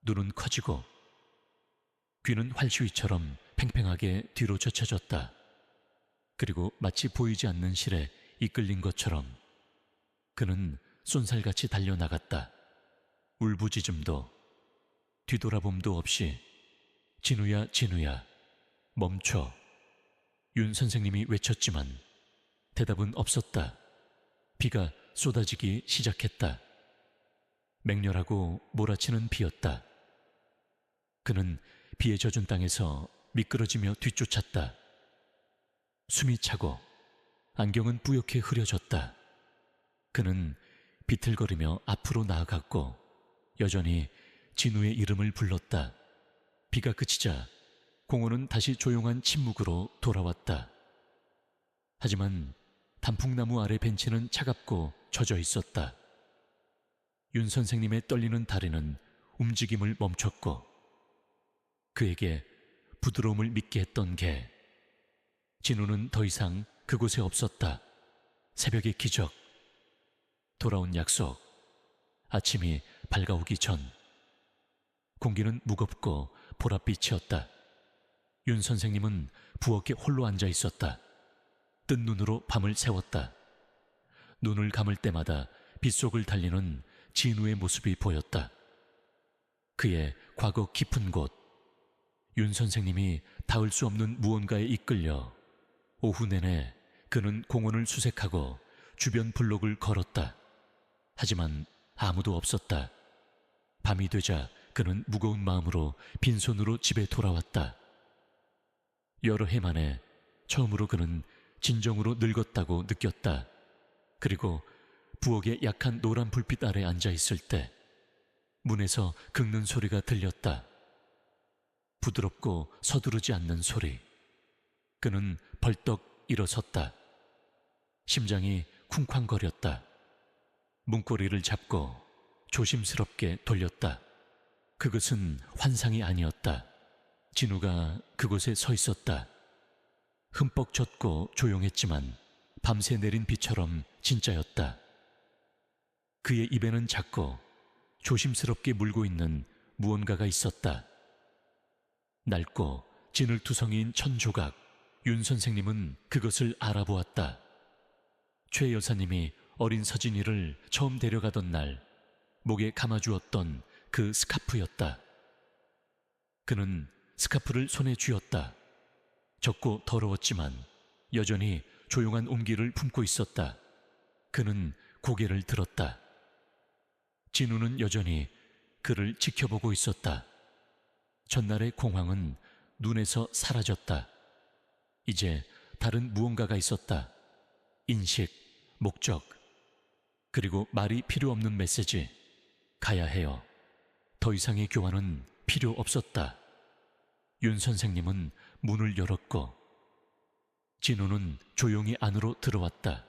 눈은 커지고 귀는 활시위처럼 팽팽하게 뒤로 젖혀졌다. 그리고 마치 보이지 않는 실에 이끌린 것처럼 그는 쏜살같이 달려나갔다. 울부짖음도 뒤돌아봄도 없이 진우야 진우야 멈춰. 윤 선생님이 외쳤지만 대답은 없었다. 비가 쏟아지기 시작했다. 맹렬하고 몰아치는 비였다. 그는 비에 젖은 땅에서 미끄러지며 뒤쫓았다. 숨이 차고 안경은 뿌옇게 흐려졌다. 그는 비틀거리며 앞으로 나아갔고 여전히 진우의 이름을 불렀다. 비가 그치자 공원은 다시 조용한 침묵으로 돌아왔다. 하지만 단풍나무 아래 벤치는 차갑고 젖어 있었다. 윤 선생님의 떨리는 다리는 움직임을 멈췄고 그에게 부드러움을 믿게 했던 게 진우는 더 이상 그곳에 없었다. 새벽의 기적, 돌아온 약속, 아침이 밝아오기 전 공기는 무겁고 보랏빛이었다. 윤 선생님은 부엌에 홀로 앉아 있었다. 뜬 눈으로 밤을 새웠다. 눈을 감을 때마다 빗속을 달리는 진우의 모습이 보였다. 그의 과거 깊은 곳, 윤 선생님이 닿을 수 없는 무언가에 이끌려 오후 내내 그는 공원을 수색하고 주변 블록을 걸었다. 하지만 아무도 없었다. 밤이 되자 그는 무거운 마음으로 빈손으로 집에 돌아왔다. 여러 해 만에 처음으로 그는 진정으로 늙었다고 느꼈다. 그리고 부엌의 약한 노란 불빛 아래 앉아 있을 때 문에서 긁는 소리가 들렸다. 부드럽고 서두르지 않는 소리. 그는 벌떡 일어섰다. 심장이 쿵쾅거렸다. 문고리를 잡고 조심스럽게 돌렸다. 그것은 환상이 아니었다. 진우가 그곳에 서 있었다. 흠뻑 젖고 조용했지만 밤새 내린 비처럼 진짜였다. 그의 입에는 작고 조심스럽게 물고 있는 무언가가 있었다. 낡고 진을투성이인 천조각. 윤 선생님은 그것을 알아보았다. 최 여사님이 어린 서진이를 처음 데려가던 날 목에 감아주었던 그 스카프였다. 그는 스카프를 손에 쥐었다. 젖고 더러웠지만 여전히 조용한 온기를 품고 있었다. 그는 고개를 들었다. 진우는 여전히 그를 지켜보고 있었다. 전날의 공황은 눈에서 사라졌다. 이제 다른 무언가가 있었다. 인식, 목적, 그리고 말이 필요 없는 메시지. 가야 해요. 더 이상의 교환은 필요 없었다. 윤 선생님은 문을 열었고 진우는 조용히 안으로 들어왔다.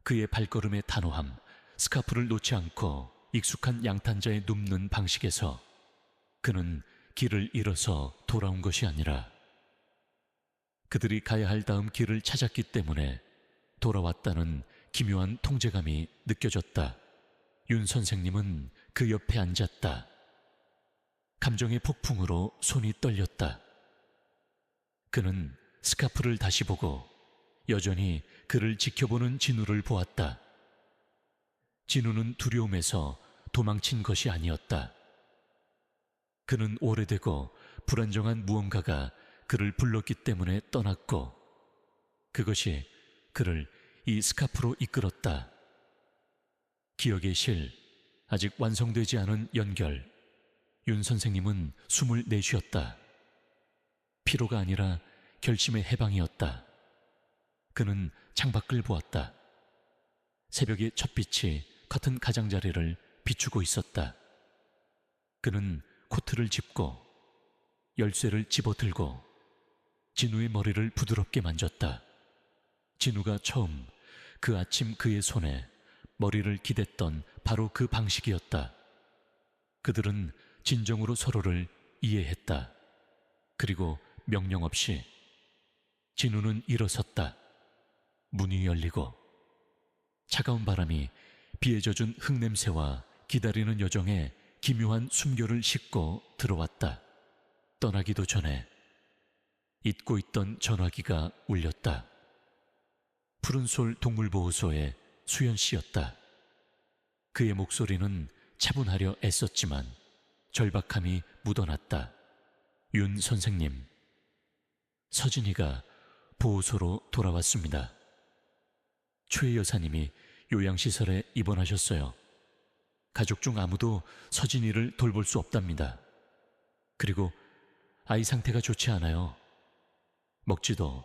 그의 발걸음의 단호함, 스카프를 놓지 않고 익숙한 양탄자에 눕는 방식에서 그는 길을 잃어서 돌아온 것이 아니라 그들이 가야 할 다음 길을 찾았기 때문에 돌아왔다는 기묘한 통제감이 느껴졌다. 윤 선생님은 그 옆에 앉았다. 감정의 폭풍으로 손이 떨렸다. 그는 스카프를 다시 보고 여전히 그를 지켜보는 진우를 보았다. 진우는 두려움에서 도망친 것이 아니었다. 그는 오래되고 불안정한 무언가가 그를 불렀기 때문에 떠났고 그것이 그를 이 스카프로 이끌었다. 기억의 실, 아직 완성되지 않은 연결. 윤 선생님은 숨을 내쉬었다. 피로가 아니라 결심의 해방이었다. 그는 창밖을 보았다. 새벽의 첫빛이 커튼 가장자리를 비추고 있었다. 그는 코트를 짚고 열쇠를 집어들고 진우의 머리를 부드럽게 만졌다. 진우가 처음 그 아침 그의 손에 머리를 기댔던 바로 그 방식이었다. 그들은 진정으로 서로를 이해했다. 그리고 명령 없이 진우는 일어섰다. 문이 열리고 차가운 바람이 비에 젖은 흙냄새와 기다리는 여정에 기묘한 숨결을 싣고 들어왔다. 떠나기도 전에 잊고 있던 전화기가 울렸다. 푸른솔 동물보호소의 수연 씨였다. 그의 목소리는 차분하려 애썼지만 절박함이 묻어났다. 윤 선생님, 서진이가 보호소로 돌아왔습니다. 최 여사님이 요양시설에 입원하셨어요. 가족 중 아무도 서진이를 돌볼 수 없답니다. 그리고 아이 상태가 좋지 않아요. 먹지도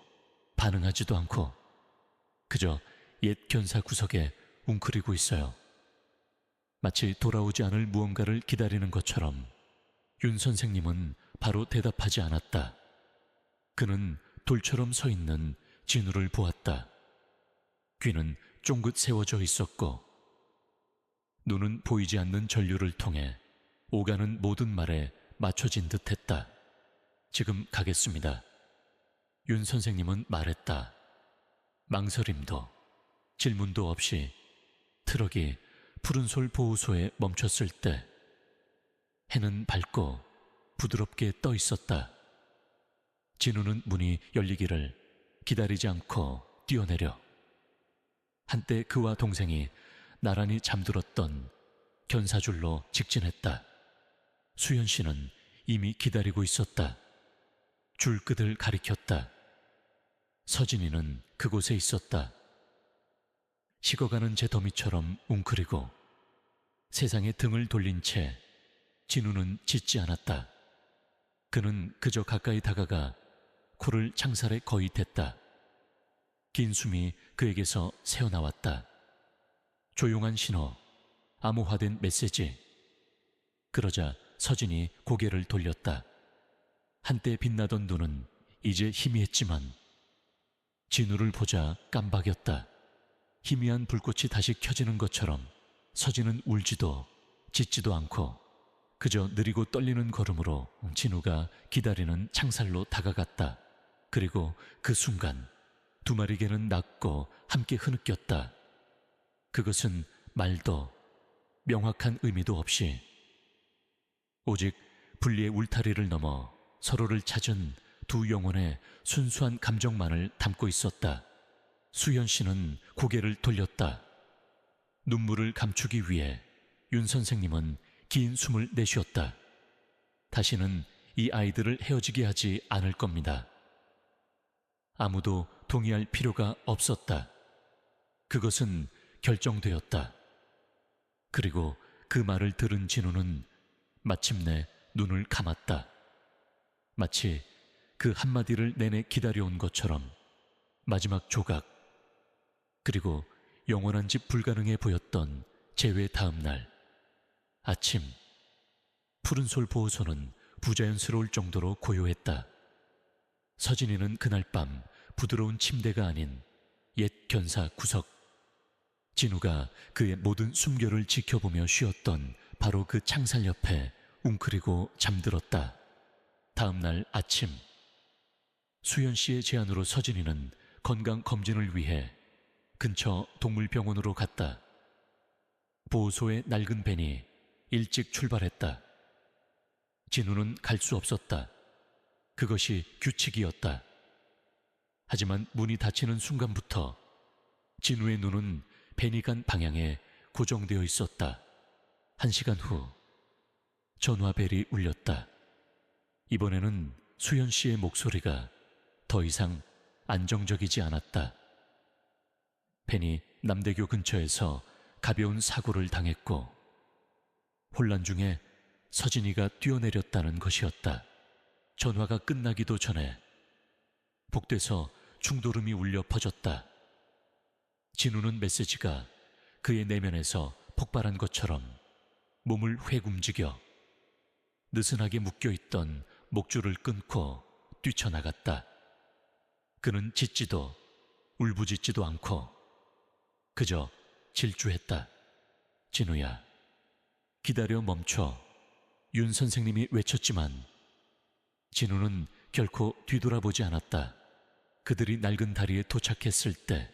반응하지도 않고 그저 옛 견사 구석에 웅크리고 있어요. 마치 돌아오지 않을 무언가를 기다리는 것처럼 윤 선생님은 바로 대답하지 않았다. 그는 돌처럼 서 있는 진우를 보았다. 귀는 쫑긋 세워져 있었고 눈은 보이지 않는 전류를 통해 오가는 모든 말에 맞춰진 듯했다. 지금 가겠습니다. 윤 선생님은 말했다. 망설임도 질문도 없이 트럭이 푸른솔 보호소에 멈췄을 때 해는 밝고 부드럽게 떠 있었다. 진우는 문이 열리기를 기다리지 않고 뛰어내려 한때 그와 동생이 나란히 잠들었던 견사줄로 직진했다. 수연 씨는 이미 기다리고 있었다. 줄끝을 가리켰다. 서진이는 그곳에 있었다. 식어가는 제 더미처럼 웅크리고 세상에 등을 돌린 채 진우는 짖지 않았다. 그는 그저 가까이 다가가 코를 창살에 거의 댔다. 긴 숨이 그에게서 새어나왔다. 조용한 신호, 암호화된 메시지. 그러자 서진이 고개를 돌렸다. 한때 빛나던 눈은 이제 희미했지만 진우를 보자 깜박였다. 희미한 불꽃이 다시 켜지는 것처럼 서진은 울지도 짖지도 않고 그저 느리고 떨리는 걸음으로 진우가 기다리는 창살로 다가갔다. 그리고 그 순간 두 마리 개는 낮고 함께 흐느꼈다. 그것은 말도 명확한 의미도 없이 오직 분리의 울타리를 넘어 서로를 찾은 두 영혼의 순수한 감정만을 담고 있었다. 수연 씨는 고개를 돌렸다. 눈물을 감추기 위해 윤 선생님은 긴 숨을 내쉬었다. 다시는 이 아이들을 헤어지게 하지 않을 겁니다. 아무도 동의할 필요가 없었다. 그것은 결정되었다. 그리고 그 말을 들은 진우는 마침내 눈을 감았다. 마치 그 한마디를 내내 기다려온 것처럼 마지막 조각, 그리고 영원한지 불가능해 보였던 재회 다음 날 아침, 푸른솔 보호소는 부자연스러울 정도로 고요했다. 서진이는 그날 밤 부드러운 침대가 아닌 옛 견사 구석, 진우가 그의 모든 숨결을 지켜보며 쉬었던 바로 그 창살 옆에 웅크리고 잠들었다. 다음 날 아침, 수연 씨의 제안으로 서진이는 건강검진을 위해 근처 동물병원으로 갔다. 보호소의 낡은 벤이 일찍 출발했다. 진우는 갈 수 없었다. 그것이 규칙이었다. 하지만 문이 닫히는 순간부터 진우의 눈은 벤이 간 방향에 고정되어 있었다. 1시간 후 전화벨이 울렸다. 이번에는 수연 씨의 목소리가 더 이상 안정적이지 않았다. 벤이 남대교 근처에서 가벼운 사고를 당했고 혼란 중에 서진이가 뛰어내렸다는 것이었다. 전화가 끝나기도 전에 복도에서 충돌음이 울려 퍼졌다. 진우는 메시지가 그의 내면에서 폭발한 것처럼 몸을 회g 움직여 느슨하게 묶여있던 목줄을 끊고 뛰쳐나갔다. 그는 짖지도 울부짖지도 않고 그저 질주했다. 진우야, 기다려 멈춰. 윤 선생님이 외쳤지만 진우는 결코 뒤돌아보지 않았다. 그들이 낡은 다리에 도착했을 때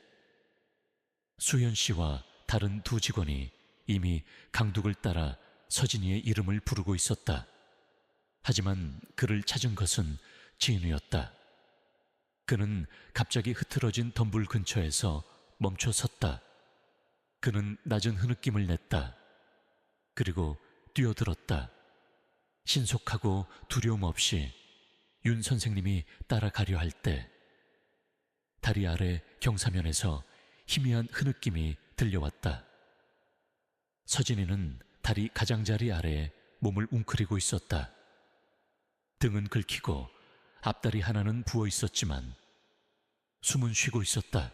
수현 씨와 다른 두 직원이 이미 강둑을 따라 서진이의 이름을 부르고 있었다. 하지만 그를 찾은 것은 진우였다. 그는 갑자기 흐트러진 덤불 근처에서 멈춰 섰다. 그는 낮은 흐느낌을 냈다. 그리고 뛰어들었다. 신속하고 두려움 없이 윤 선생님이 따라가려 할 때 다리 아래 경사면에서 희미한 흐느낌이 들려왔다. 서진이는 다리 가장자리 아래에 몸을 웅크리고 있었다. 등은 긁히고 앞다리 하나는 부어 있었지만 숨은 쉬고 있었다.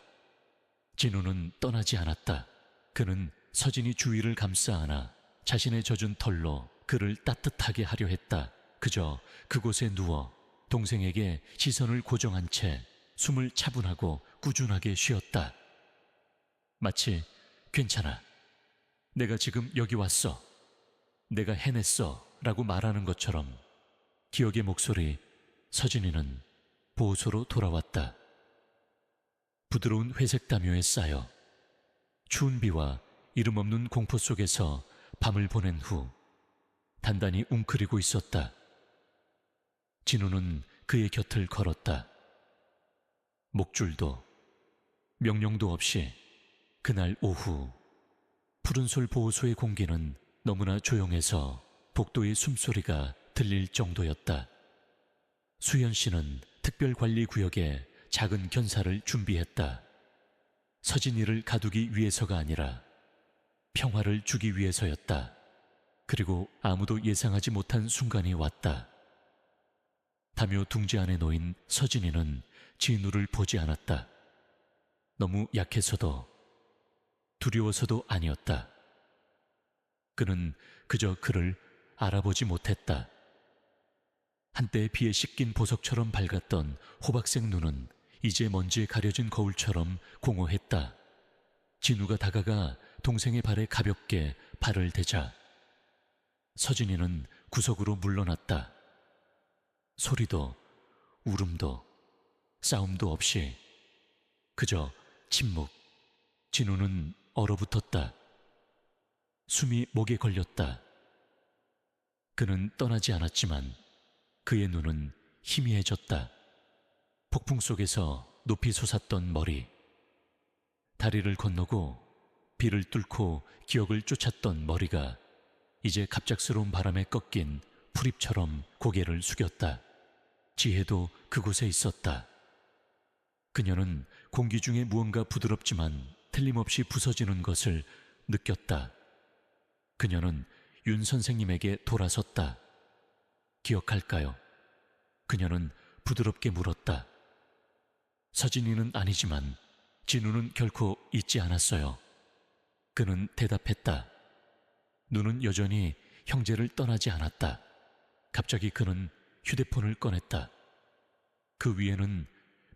진우는 떠나지 않았다. 그는 서진이 주위를 감싸 안아 자신의 젖은 털로 그를 따뜻하게 하려 했다. 그저 그곳에 누워 동생에게 시선을 고정한 채 숨을 차분하고 꾸준하게 쉬었다. 마치 괜찮아. 내가 지금 여기 왔어. 내가 해냈어. 라고 말하는 것처럼 기억의 목소리 서진이는 보호소로 돌아왔다. 부드러운 회색 담요에 쌓여 추운 비와 이름 없는 공포 속에서 밤을 보낸 후 단단히 웅크리고 있었다. 진우는 그의 곁을 걸었다. 목줄도 명령도 없이 그날 오후 푸른솔 보호소의 공기는 너무나 조용해서 복도의 숨소리가 들릴 정도였다. 수현 씨는 특별관리구역에 작은 견사를 준비했다. 서진이를 가두기 위해서가 아니라 평화를 주기 위해서였다. 그리고 아무도 예상하지 못한 순간이 왔다. 담요 둥지 안에 놓인 서진이는 진우를 보지 않았다. 너무 약해서도 두려워서도 아니었다. 그는 그저 그를 알아보지 못했다. 한때 비에 씻긴 보석처럼 밝았던 호박색 눈은 이제 먼지에 가려진 거울처럼 공허했다. 진우가 다가가 동생의 발에 가볍게 발을 대자 서진이는 구석으로 물러났다. 소리도 울음도 싸움도 없이 그저 침묵. 진우는 얼어붙었다. 숨이 목에 걸렸다. 그는 떠나지 않았지만 그의 눈은 희미해졌다. 폭풍 속에서 높이 솟았던 머리, 다리를 건너고 비를 뚫고 기억을 쫓았던 머리가 이제 갑작스러운 바람에 꺾인 풀잎처럼 고개를 숙였다. 지혜도 그곳에 있었다. 그녀는 공기 중에 무언가 부드럽지만 틀림없이 부서지는 것을 느꼈다. 그녀는 윤 선생님에게 돌아섰다. 기억할까요? 그녀는 부드럽게 물었다. 서진이는 아니지만 진우는 결코 잊지 않았어요. 그는 대답했다. 눈은 여전히 형제를 떠나지 않았다. 갑자기 그는 휴대폰을 꺼냈다. 그 위에는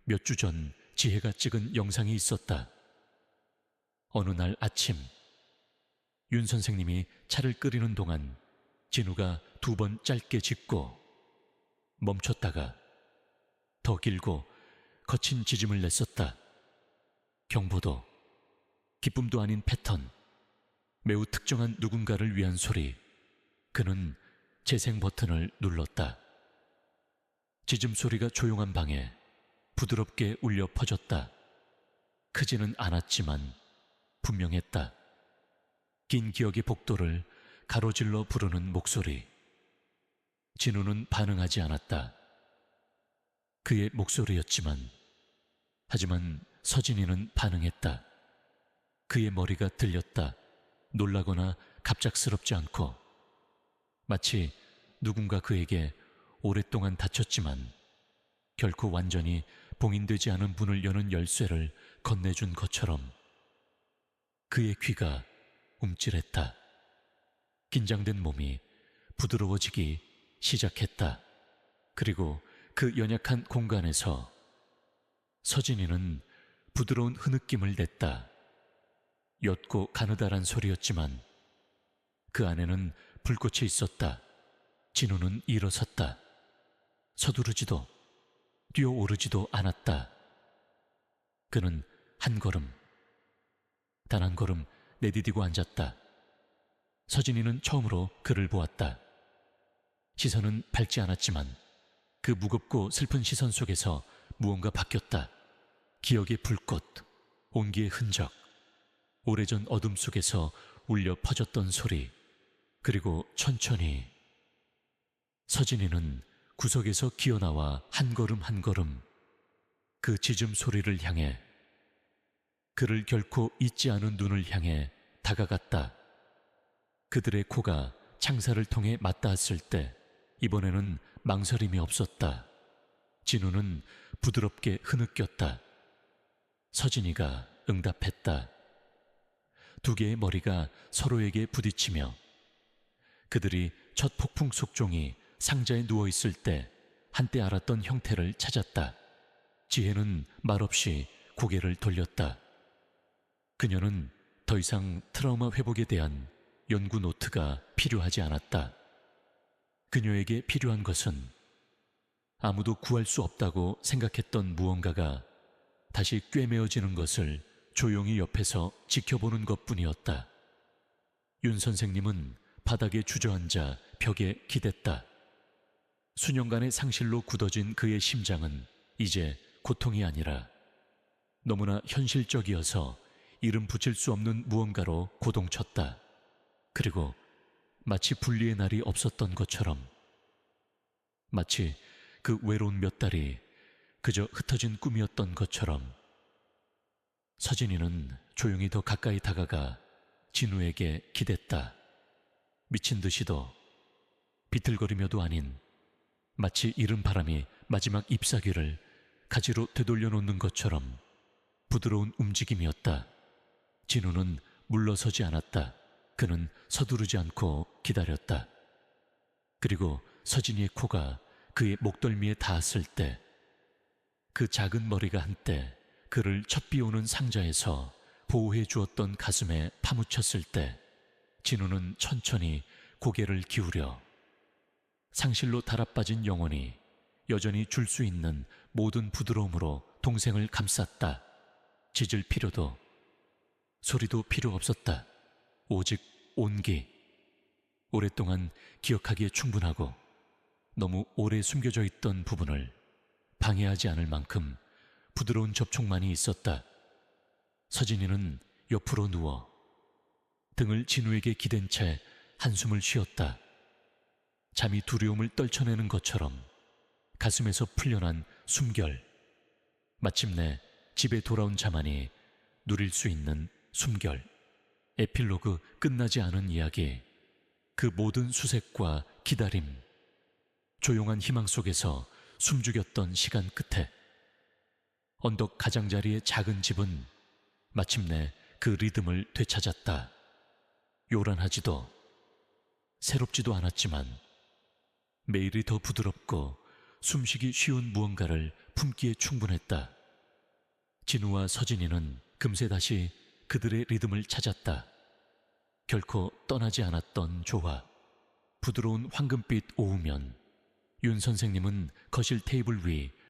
몇 주 전 지혜가 찍은 영상이 있었다. 어느 날 아침 윤 선생님이 차를 끓이는 동안 진우가 2번 짧게 짚고 멈췄다가 더 길고 거친 지짐을 냈었다. 경보도, 기쁨도 아닌 패턴, 매우 특정한 누군가를 위한 소리. 그는 재생 버튼을 눌렀다. 짖음 소리가 조용한 방에 부드럽게 울려 퍼졌다. 크지는 않았지만 분명했다. 긴 기억의 복도를 가로질러 부르는 목소리. 진우는 반응하지 않았다. 그의 목소리였지만, 하지만 서진이는 반응했다. 그의 머리가 들렸다. 놀라거나 갑작스럽지 않고 마치 누군가 그에게 오랫동안 닫혔지만 결코 완전히 봉인되지 않은 문을 여는 열쇠를 건네준 것처럼 그의 귀가 움찔했다. 긴장된 몸이 부드러워지기 시작했다. 그리고 그 연약한 공간에서 서진이는 부드러운 흐느낌을 냈다. 옅고 가느다란 소리였지만 그 안에는 불꽃이 있었다. 진우는 일어섰다. 서두르지도 뛰어오르지도 않았다. 그는 한 걸음, 단 한 걸음 내디디고 앉았다. 서진이는 처음으로 그를 보았다. 시선은 밟지 않았지만 그 무겁고 슬픈 시선 속에서 무언가 바뀌었다. 기억의 불꽃, 온기의 흔적, 오래전 어둠 속에서 울려 퍼졌던 소리, 그리고 천천히 서진이는 구석에서 기어나와 한 걸음 한 걸음 그 짖음 소리를 향해, 그를 결코 잊지 않은 눈을 향해 다가갔다. 그들의 코가 창살을 통해 맞닿았을 때 이번에는 망설임이 없었다. 진우는 부드럽게 흐느꼈다. 서진이가 응답했다. 두 개의 머리가 서로에게 부딪히며 그들이 첫 폭풍 속종이 상자에 누워있을 때 한때 알았던 형태를 찾았다. 지혜는 말없이 고개를 돌렸다. 그녀는 더 이상 트라우마 회복에 대한 연구 노트가 필요하지 않았다. 그녀에게 필요한 것은 아무도 구할 수 없다고 생각했던 무언가가 다시 꿰매어지는 것을 조용히 옆에서 지켜보는 것뿐이었다. 윤 선생님은 바닥에 주저앉아 벽에 기댔다. 수년간의 상실로 굳어진 그의 심장은 이제 고통이 아니라 너무나 현실적이어서 이름 붙일 수 없는 무언가로 고동쳤다. 그리고 마치 분리의 날이 없었던 것처럼, 마치 그 외로운 몇 달이 그저 흩어진 꿈이었던 것처럼 서진이는 조용히 더 가까이 다가가 진우에게 기댔다. 미친 듯이도 비틀거리며도 아닌 마치 이른 바람이 마지막 잎사귀를 가지로 되돌려 놓는 것처럼 부드러운 움직임이었다. 진우는 물러서지 않았다. 그는 서두르지 않고 기다렸다. 그리고 서진이의 코가 그의 목덜미에 닿았을 때, 그 작은 머리가 한때 그를 첫 비오는 상자에서 보호해 주었던 가슴에 파묻혔을 때 진우는 천천히 고개를 기울여 상실로 달아빠진 영혼이 여전히 줄 수 있는 모든 부드러움으로 동생을 감쌌다. 짖을 필요도 소리도 필요 없었다. 오직 온기. 오랫동안 기억하기에 충분하고 너무 오래 숨겨져 있던 부분을 방해하지 않을 만큼 부드러운 접촉만이 있었다. 서진이는 옆으로 누워 등을 진우에게 기댄 채 한숨을 쉬었다. 잠이 두려움을 떨쳐내는 것처럼 가슴에서 풀려난 숨결. 마침내 집에 돌아온 자만이 누릴 수 있는 숨결. 에필로그 끝나지 않은 이야기. 그 모든 수색과 기다림. 조용한 희망 속에서 숨죽였던 시간 끝에 언덕 가장자리의 작은 집은 마침내 그 리듬을 되찾았다. 요란하지도 새롭지도 않았지만 매일이 더 부드럽고 숨쉬기 쉬운 무언가를 품기에 충분했다. 진우와 서진이는 금세 다시 그들의 리듬을 찾았다. 결코 떠나지 않았던 조화. 부드러운 황금빛 오후면 윤 선생님은 거실 테이블 위